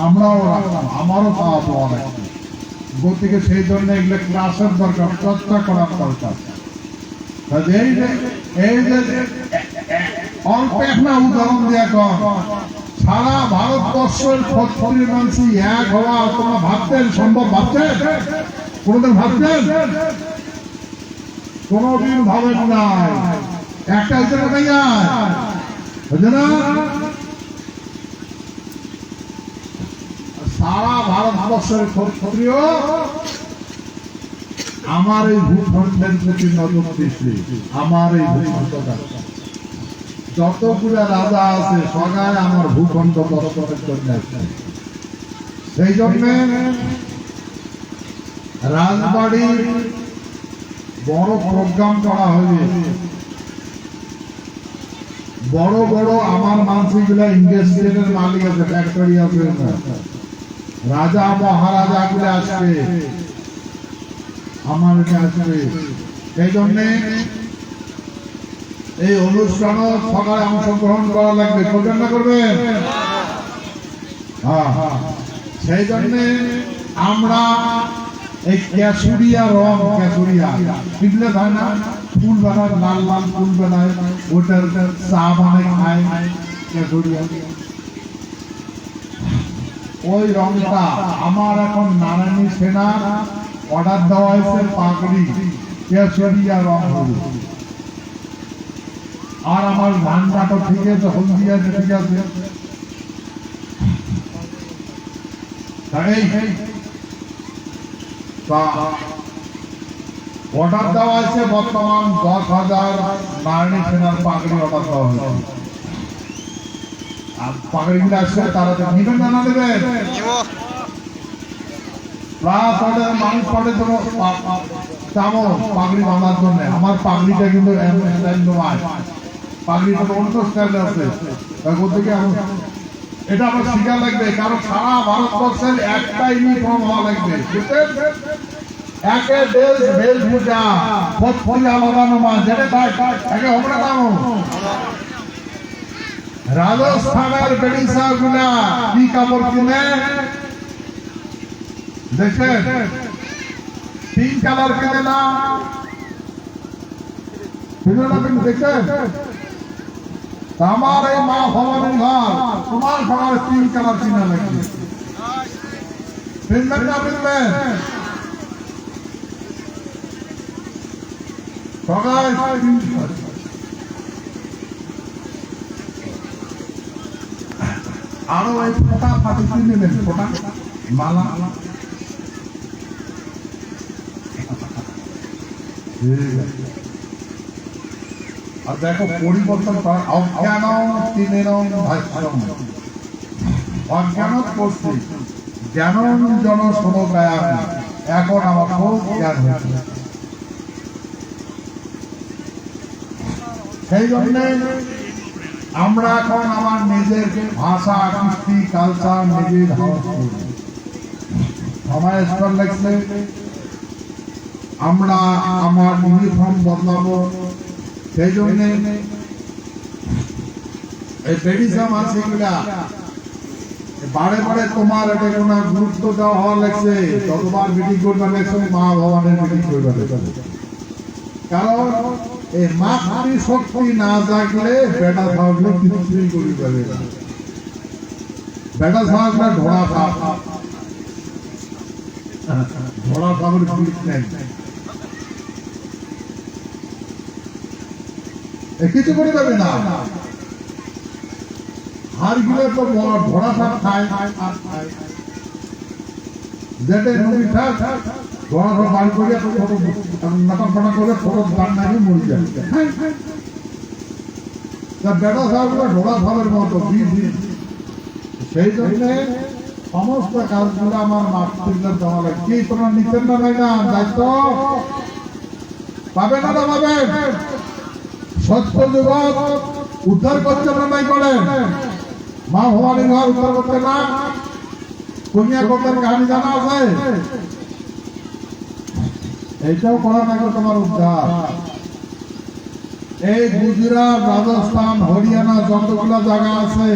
আমরাও রাখলাম, আমারও পাওয়া পাওয়া রাখছি। গতিকে সেই জন্য এগুলো ক্লাসের দরকার, চর্চা করার দরকার। এই যে অল্প একটা উদাহরণ দিয়ে সারা ভারতবর্ষের ক্ষত্রিয় মানুষ এক হওয়া তোমরা ভাবতেন সম্ভব? ভাবছেন? কোনদিন ভাবছেন? কোনদিন ভাবেন নাই। একটা হিসেবে নেই বুঝে না? সারা ভারতবর্ষের ক্ষত্রিয় আমার এই ভূখণ্ডের প্রতি নজর দিচ্ছে, আমার এই ভূখণ্ডটা। যতগুলা রাজা আছে সবাই আমার ভূখণ্ড দখলের জন্য আসছে। সেই জন্য রাজবাড়ি বড় প্রোগ্রাম করা হয়েছে। বড় বড় আমার মানুষগুলা ইন্ডাস্ট্রিয়াল মালিক আছে, ফ্যাক্টরি আছে, রাজা মহারাজা গুলো আসবে, আমার আসবে। সেই জন্যে এই অনুষ্ঠানে সকালে অংশগ্রহণ করা লাগবে। করবেন না করবেন? হ্যাঁ। সেই জন্যে আমরা এই কেশুরিয়া রং, কেশুরিয়া পিছলে হয় না, ফুল বানায়, লাল লাল ফুল বানায়, ওটার চা বানায় খায় কেশুরিয়া। ওই রংটা আমার এখন নারায়ণী সেনা অর্ডার দেওয়া হয়েছে, পাগড়ি কেশুরিয়া রং হবে। আর আমার ধানটা তো ঠিক আছে, হলদিয়া ঠিক আছে। অর্ডার দেওয়া হয়েছে বর্তমান 10,000 নারায়ণী সেনার পাগড়ি অর্ডার দেওয়া হয়েছে। আর পাগড়িগুলো আসছে তারা তো নিবেন না না নেবেন প্লাস ওদের মানুষ পড়ে তো চামো পাগড়ি বাঁধার জন্য আমার পাগড়িটা কিন্তু নয় পাগড়িটা তো অন্য স্টাইলে আছে তারপর থেকে এটা আমার শিখা লাগবে কারণ সারা ভারতবর্ষের একটা ইউনিফর্ম হওয়া লাগবে একে দেশ বেশভূষা প্রত্যেক আলাদা নমা যেটা একে হবে না দাম রাজস্থানের বেড়িসা গুলা কি কাপড় কিনে দেখেন তিন কালার কিনে না দেখেন আমার এই মা ভবানীর ঘর তোমার ঘর তিন কালার কিনা লাগবে কিনবেন না কিনবেন সবাই আরো এই ফোটা ফাটি কিনে নেবেন ফোটা মালা আর দেখো পরিবর্তন অজ্ঞান তিনের অজ্ঞান করছি জ্ঞান জন সমকায় এখন আমার খুব জ্ঞান হয়েছে সেই জন্য আমরা এখন আমার নিজের ভাষা কৃষ্টি কালচার নিজের সময় স্তর লাগছে আমরা আমার ইউনিফর্ম বদলাবো সেই জন্য এই বেডিসাম আছে কিনা বারে বারে তোমার এটা কোনো গুরুত্ব দেওয়া হওয়া লাগছে যতবার মিটিং করবে লাগছে মা ভবানের মিটিং করবে কারণ এই মাতৃ শক্তি না থাকলে বেটা থাকলে কিছুই করি পারে বেটা থাকলে ঢোড়া খাপ ঢোড়া খাবার পিঠ নেই কিছু করে যাবে না হাড়গুলো তো ঢোড়া খাপ খায় যেটা নদী থাক ঢোড়া খাপ বাড়ি করে নাটাফাটা করে ছোট দান নাকি মরে যায় বেটা সাহেবগুলো ঢোড়া খাবের মতো সেই জন্য সমস্ত কাজগুলো আমার মাতৃদের দেওয়া লাগে কি তোমরা নিতেন না ভাই না দায়িত্ব পাবে না পাবেন সত্য যুবক উদ্ধার করতে না নাই করেন মা ভবানী ঘর উদ্ধার করতে না কন্যা কন্যার কাহিনী জানা আছে এইটাও করা নাকি তোমার উদ্ধার এই গুজরাট রাজস্থান হরিয়ানা যতগুলো জায়গা আছে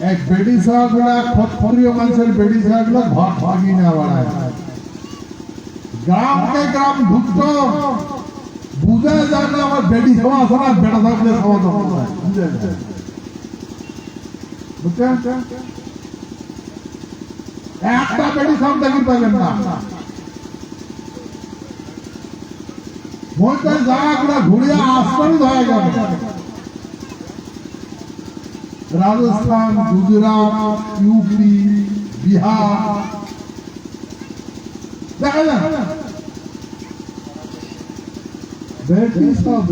এক বেডিসা গুলা খতখরিও মানুষের বেডিসা গুলো ঘর ভাগি না বাড়ায় গ্রামকে গ্রাম ঢুকতো বুঝে যায় না আমার বেডি সভা আছে না বেটা থাকলে সভা বুঝছেন একটা বেডি সব দেখি পাবেন না মধ্যে জায়গাগুলো ঘুরিয়ে আশ্চর্য হয়ে গেল রাজস্থান গুজরাট ইউপি বিহার দেখা যায় বেটি সব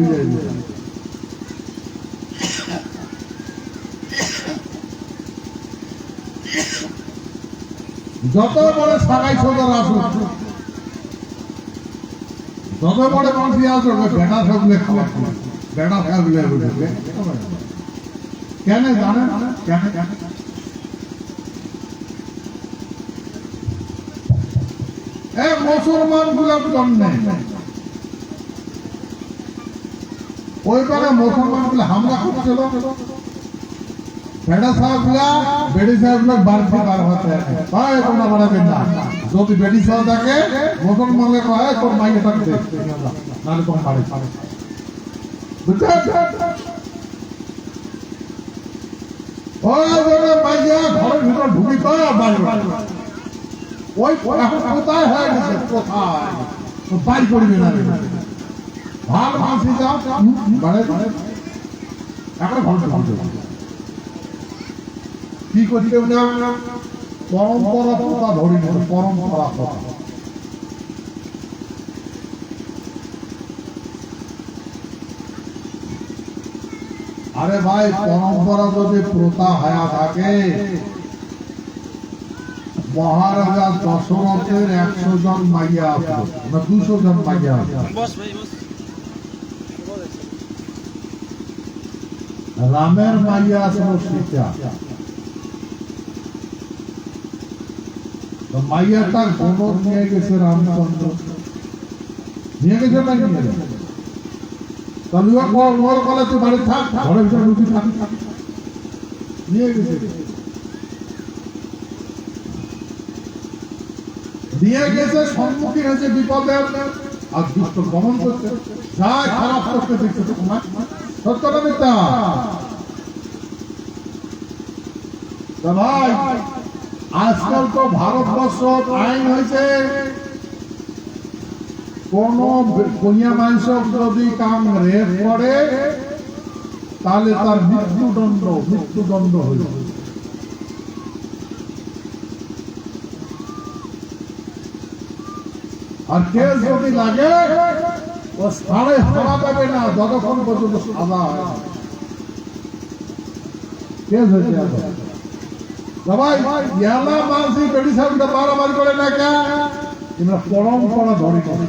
যত বড় সাগাই সোদার আসুন যত বড় মানুষ আসবে বেটা থাকলে খাবার বেটা থাকলে কেন জানেন কেন মুসলমান গুলার জন্য ওই পারে মুসলমান গুলো হামলা করছিল বেটা সাহেব গুলা বেডি সাহেব গুলো বাড়তে বার হতে তাই তোমরা বাড়াবেন না যদি বেডি সাহেব থাকে মুসলমানদের হয় তোর মাইকে থাকবে নাহলে তোমার বাড়ি বুঝছেন ওই জন্য মাইয়া ঘরের ভিতর ঢুকি তো বাইরে ওই এখন কোথায় হয়ে গেছে কোথায় বাড়ি করবে না ভাল মানসি যাও বাড়ে এখন ঘর কি করতে পরম্পরা কথা ধরি না পরম্পরা কথা আরে ভাই পরম্পরা যদি প্রথা হয়ে থাকে, মহারাজা দশরথের 100 জন মাইয়া আসলো না 200 জন মাইয়া আসলো, রামের মাইয়া আসলো সীতা। তো মাইয়াটার গোবর নিয়ে গেছে রামচন্দ্র, নিয়ে গেছে না নিয়ে গেছে? তাহলে ওর বলে তুই বাড়ি থাক, ঘরের ভিতরে ঢুকি থাক, নিয়ে গেছে। নিয়ে গেছে, সম্মুখীন হয়েছে বিপদের, আর দুষ্ট গমন করছে, যাই খারাপ করতে দেখছে তোমার। সত্য না মিথ্যা? ভাই আজকাল তো ভারতবর্ষ আইন হয়েছে, কোন কন্যা মানুষ যদি কাম রেপ করে তাহলে তার মৃত্যুদণ্ড হইল। আর কেস যদি লাগে ও সাড়ে হারা পাবে না যতক্ষণ পর্যন্ত সাদা হয়। কেস হয়েছে সবাই ইয়ালা মানসি বেড়ি সামনে মারামারি করে না কে, আমরা পরম্পরা ধরে করি।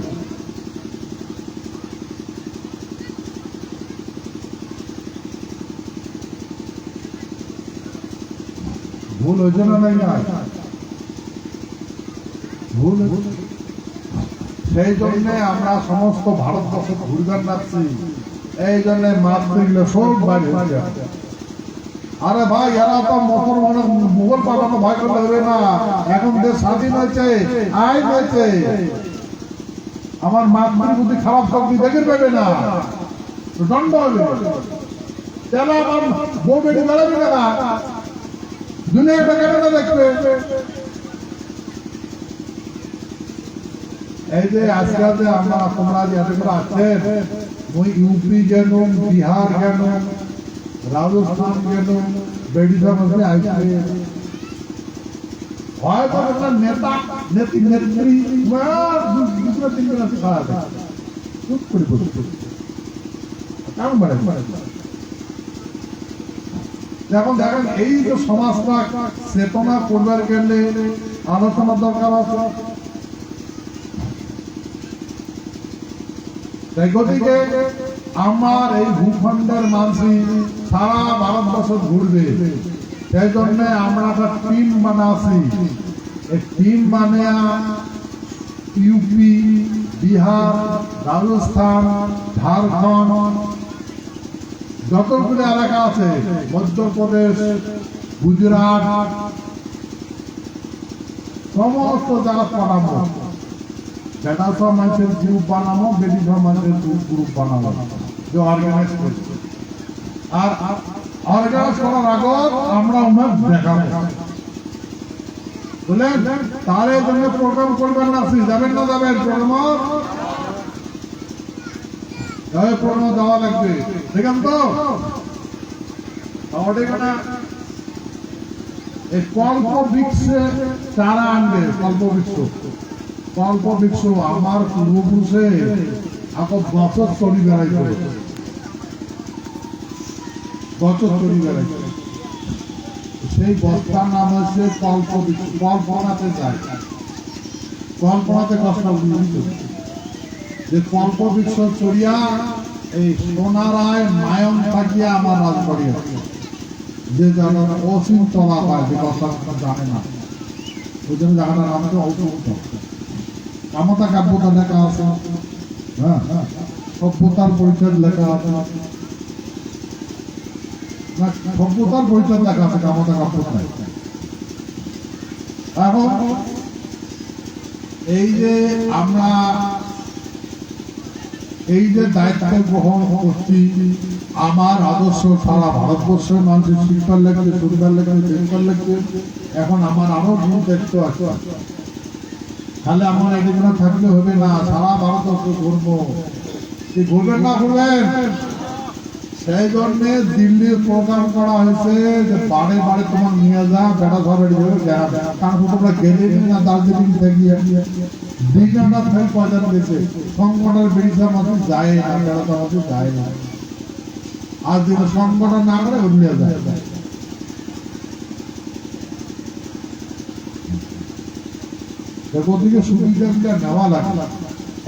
ভুল হয়েছে না নাই না? ভুল। সেই জন্য আমরা সমস্ত ভারতবর্ষ ঘুরবেন রাখছি, এই জন্য মাতৃগুলো সব বাড়ি হয়ে যাচ্ছে। আরে ভাই এরা তো মুঘল পাঠানো ভয় করলে হবে না, এখন দেশ স্বাধীন হয়েছে, আইন হয়েছে। আমার মাতৃ বুদ্ধি খারাপ শক্তি দেখে পাবে না, দণ্ড হবে। তাহলে আমার বউ বেটি বেড়াবে না, দুনিয়াটা কেন না দেখবে? এই যে আজকাল যে আমরা তোমরা যে এতগুলো আছেন, ওই ইউপি গেল, বিহার গেল, রাজস্থান গেল, বেড়িসা বসে আসবে, হয়তো একটা নেতা নেত্রী দুটো তিনজন আছে খারাপ চুপ করে বসে কেমন বাড়ে। এখন দেখেন এই যে সমাজটা চেতনা করবার গেলে আলোচনার দরকার আছে। তাই গতিকে আমার এই ভূখণ্ডের মানুষ সারা ভারতবর্ষ ঘুরবে, সেই জন্য আমরা একটা টিম বানাচ্ছি। এই টিম বানিয়ে ইউপি, বিহার, রাজস্থান, ঝাড়খণ্ড, যতগুলো এলাকা আছে, মধ্যপ্রদেশ, গুজরাট, সমস্ত যারা বানাবো, বেটা সব মানুষের গ্রুপ বানাবো, বেটি সব মানুষের গ্রুপ বানাবো, যে অর্গানাইজ করছে। আর অর্গানাইজ করার আগত আমরা ওনার দেখাবো, বুঝলেন? তার জন্য প্রোগ্রাম করবেন না, যাবেন না যাবেন প্রোগ্রাম দেওয়া লাগবে, দেখেন তো এই কল্প বৃক্ষে চারা আনবে। কল্প বৃক্ষ আমার পূর্বপুরুষে এখন বছর চড়ি বেড়াইছে, সেই বস্তার নাম হচ্ছে কল্প বৃক্ষ। কল্পনাতে যায়, কল্পনাতে কষ্ট যে কল্প বৃক্ষ চড়িয়া এই সোনারায় মায়ন থাকিয়া আমার রাজবাড়ি আছে, যে যেন অসীম তলা পায়, যে কথা জানে না, ওই জন্য জায়গাটার নাম হচ্ছে অসীম। কামতা কাব্যতা লেখা আছে, হ্যাঁ, সভ্যতার পরিচয় লেখা আছে, সভ্যতার পরিচয় লেখা আছে, কামতা কাব্যতায়। এখন এই যে আমরা এই যে দায়িত্ব গ্রহণ করছি, আমার আদর্শ সারা ভারতবর্ষের মানুষের শিক্ষার লাগবে, শুনবার লাগবে, দেখবার লাগবে। এখন আমার আরো বহু দায়িত্ব আছে, তাহলে আমার এদিকে থাকলে হবে না, সারা ভারতবর্ষ ঘুরবো। কি ঘুরবেন না ঘুরবেন? সেই জন্য দিল্লির প্রোগ্রাম করা হয়েছে যে বাড়ি বাড়ি তোমার নিয়ে যা, বেটা ধরে কারণ তোমরা গেলে না দার্জিলিং থেকে দীঘাটা থেকে পয়সা দিয়েছে, সংকটের বেড়িসা মাঝে যায় না, বেড়াতে মাঝে যায় না। আর যদি সংগঠন না করে উড়িয়ে যায়। ওদিকে সুবিধা নেওয়া লাগে।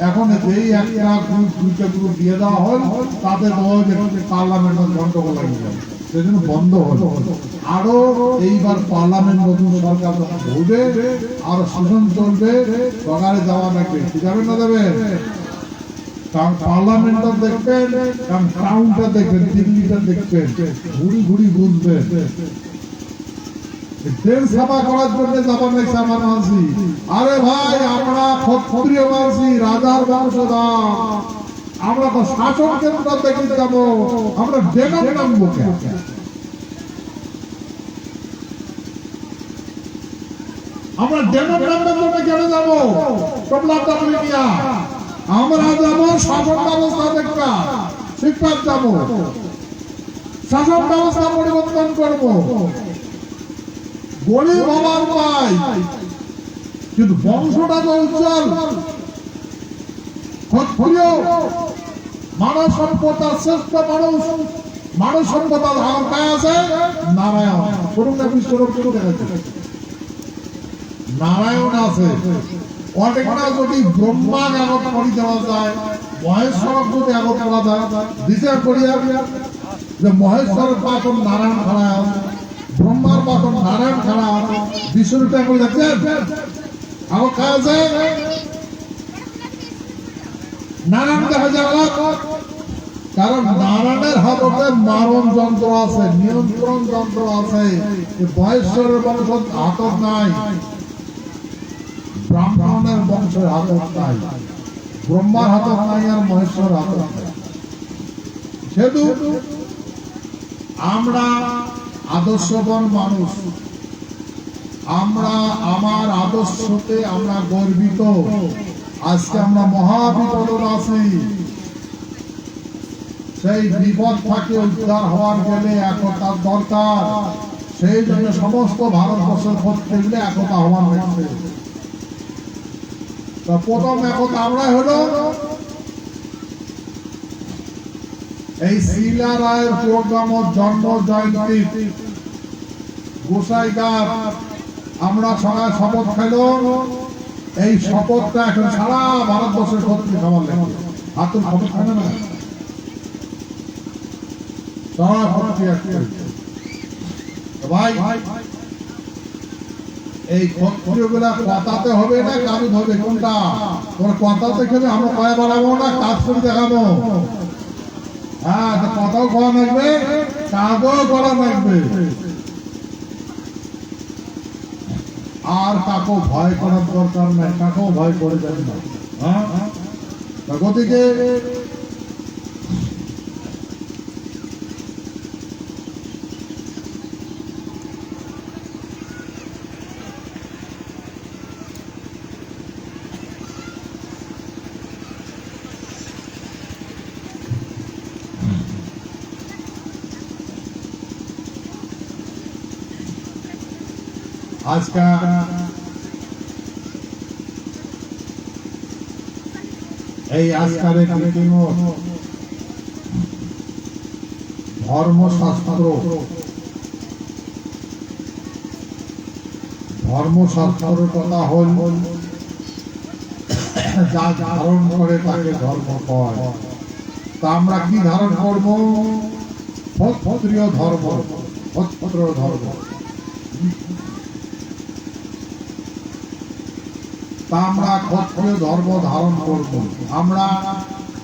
এখন যেই একটা দুইটা গ্রুপ দিয়ে দেওয়া হল, তাতে পার্লামেন্টের গন্ডগোল লাগে যাবে, সেজন্য বন্ধ হলো। আরো এইবার পার্লামেন্ট নতুন সরকার ভোটে আরো শাসন চলবে, সরকারে যাওয়া লাগবে, যাবেন না দেবেন? কারণ পার্লামেন্টটা দেখবেন, কারণ টাউনটা দেখবেন, দিল্লিটা দেখবেন, ঘুরি ঘুরি বুঝবেন। ট্রেন সাফা করার জন্য যাবার লাগছে আমার মানসি। আরে ভাই, আমরা ক্ষত্রিয় মানসি, রাজার বংশধর, আমরা তো শাসন কেন্দ্র দেখে যাব, আমরা ডেকে নামবো কেন? আমরা ডেকে নামবার জন্য কেন যাবো? আমরা যাবো শাসন ব্যবস্থা দেখতে, শিক্ষা যাবো, শাসন ব্যবস্থা পরিবর্তন করবো। গরিব হবার পাই, কিন্তু বংশটা তো উজ্জ্বল। ক্ষত্রিয় মানব সভ্যতার শ্রেষ্ঠ মানুষ, মানব সভ্যতার ধারণায় আছে নারায়ণ। করুন না নারায়ণ আছে। অনেকটা যদি ব্রহ্মা আগত করে দেওয়া যায়, মহেশ্বর যদি আগত করা যায়, বিচার করিয়া যে মহেশ্বরের পাশন নারায়ণ খাড়া আছে, ব্রহ্মার পাশন নারায়ণ খাড়া আছে, বিষ্ণুটা করে দেখছেন আগত খাওয়া আছে। নারায়ণ দেখা যাবে, কারণ নারায়ণের হাতে মারণ যন্ত্র আছে, নিয়ন্ত্রণ যন্ত্র আছে। মহেশ্বরের বংশ হাতত নাই, ব্রাহ্মণের বংশের হাতত নাই, ব্রহ্মার হাতত নাই, আর মহেশ্বর হাতত নাই। সেহেতু আমরা আদর্শবান মানুষ, আমরা আমার আদর্শতে আমরা গর্বিত। আজকে আমরা মহাবিপদ আছি, সেই বিপদ থেকে উদ্ধার হওয়ার গেলে একতার দরকার। সেই জন্য সমস্ত ভারতবর্ষের ক্ষেত্রে গেলে একতা হওয়ার হচ্ছে। প্রথম একতা আমরা হলো এই শিলা রায়ের প্রোগ্রাম জন্ম জয়ন্তী গোসাইগার আমরা সবাই শপথ খেল। এই শপথটা এখন সারা ভারতবর্ষের ক্ষেত্রে সবার লেগে হাতুর শপথ খানে না, সারা ক্ষত্রিয়। ভাই, এই ক্ষত্রিয় গুলা কথাতে হবে না কাজ হবে? কোনটা? তোর কথাতে খেলে আমরা পায়ে বাড়াবো না, কাজ করে দেখাবো। হ্যাঁ, কথাও করা লাগবে, কাজও করা লাগবে। আর কাকেও ভয় করার দরকার নাই, কাকেও ভয় করে যাবে না। হ্যাঁ, গতিকে আজকাল এই আজকালের ধর্মশাস্ত্র কথা হল যা ধারণ করে তাকে ধর্ম কয়। তা আমরা কি ধারণ করব? ক্ষত্রিয় ধর্ম, ক্ষত্রিয় ধর্ম। তা আমরা ক্ষত্রিয় ধর্ম ধারণ করব। আমরা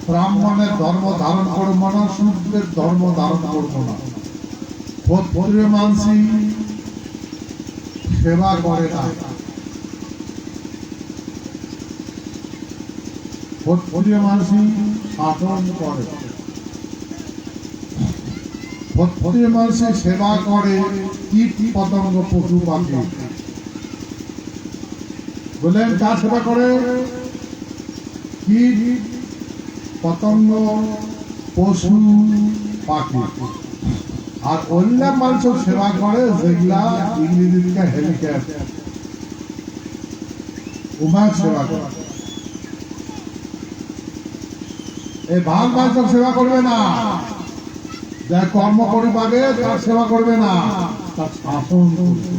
ব্রাহ্মণের ধর্ম ধারণ করব না, শূদ্রের ধর্ম ধারণ করব না। ক্ষত্রিয় মানসি সেবা করে না, ক্ষত্রিয় মানসি শাসন করে। ক্ষত্রিয় মানসি সেবা করে কীট পতঙ্গ পশু পাখি। বললেন কার সেবা করে? কীট পতঙ্গ পশু পাখি। আর অন্য মানুষ সেবা করে যেগুলা ইংরেজিতে হেলিক্যাপ, উমার সেবা করে। এই ভাগ মানুষ সেবা করবে না। যা কর্ম করে পাবে তার সেবা করবে না, তার শাসন করবে।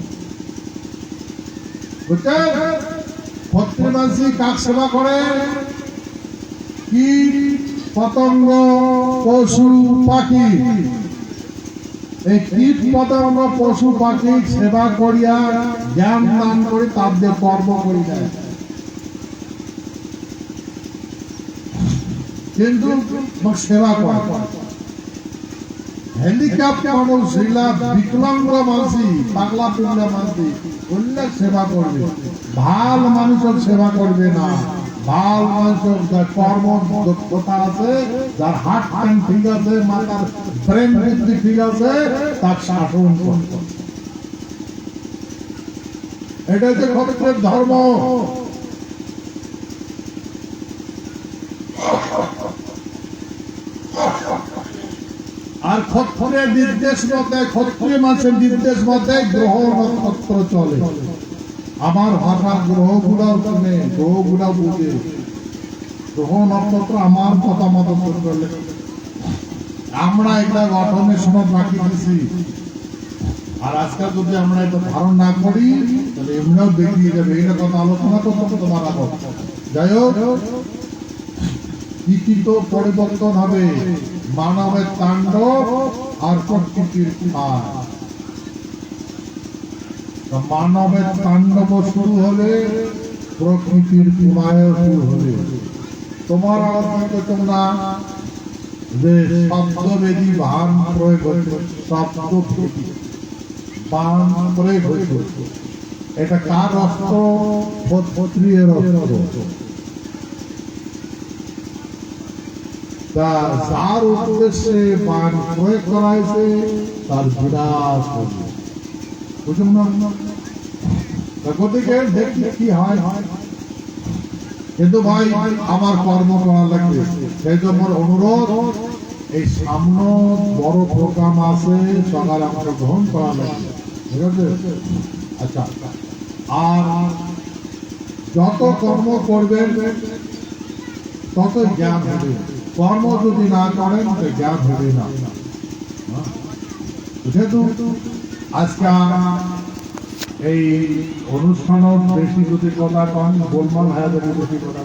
বুঝছেন? ক্ষত্রিয়বাসী কাক সেবা করে? কীট পতঙ্গ পশু পাখি। এই কীট পতঙ্গ পশু পাখি সেবা করিয়া জ্ঞান দান করে তাদের কর্ম করি দেয়। কিন্তু সেবা করে হ্যান্ডিক্যাপ মানুষ, বিকলাঙ্গ মানসি, পাগলা পুগলা মানসি বললে সেবা করবে, ভাল মানুষের সেবা করবে না। ভাল মানুষের যার কর্ম দক্ষতা আছে, যার হার্ট প্যান ঠিক আছে, মাথার ব্রেন বুদ্ধি ঠিক আছে, তার শাসন করবে। এটা হচ্ছে ক্ষত্রিয়ের ধর্ম। আর ক্ষত্রিয়ের নির্দেশ মতে, ক্ষত্রিয় মানুষের নির্দেশ মতে গ্রহ নক্ষত্র চলে। আমার ভাষা গ্রহগুলা শুনে, গ্রহগুলা বুঝে, গ্রহ নক্ষত্র আমার কথা মতো চলে। আমরা এটা গঠনের সময় বাকি দিছি। আর আজকাল যদি আমরা এটা ধারণ না করি তাহলে এমনিও বেরিয়ে যাবে। এটা কথা আলোচনা করতে তোমার আগত। যাই হোক, কি তো পরিবর্তন হবে? মানবের তাণ্ডব আর প্রকৃতির ক্ষয়। মানবের তাণ্ডব শুরু হলে প্রকৃতির ক্ষয় শুরু হবে। তোমার আলোচনা তোমরা যে শব্দবেদী বান প্রয়োগ হচ্ছে, শব্দবেদী বান প্রয়োগ হচ্ছে, এটা কার অস্ত্র? ক্ষত্রিয়ের অস্ত্র। যার উদ্দেশ্যে বান প্রয়োগ করা হয়েছে তার বিনাশ হবে। বুঝুন না? গতিকে দেখি কি হয়। কিন্তু ভাই আমার কর্ম করা লাগবে। সেই জন্য অনুরোধ, এই সামনে বড় প্রোগ্রাম আছে, সকালে আমাকে গ্রহণ করা লাগবে। ঠিক আছে? আচ্ছা, আর যত কর্ম করবেন তত জ্ঞান হবে। কর্ম যদি না করেন তো জ্ঞান হবে না। যেহেতু আজকে এই অনুষ্ঠান বেশি যদি কথা কন, গোলমাল হয়ে যাবে বেশি কথা।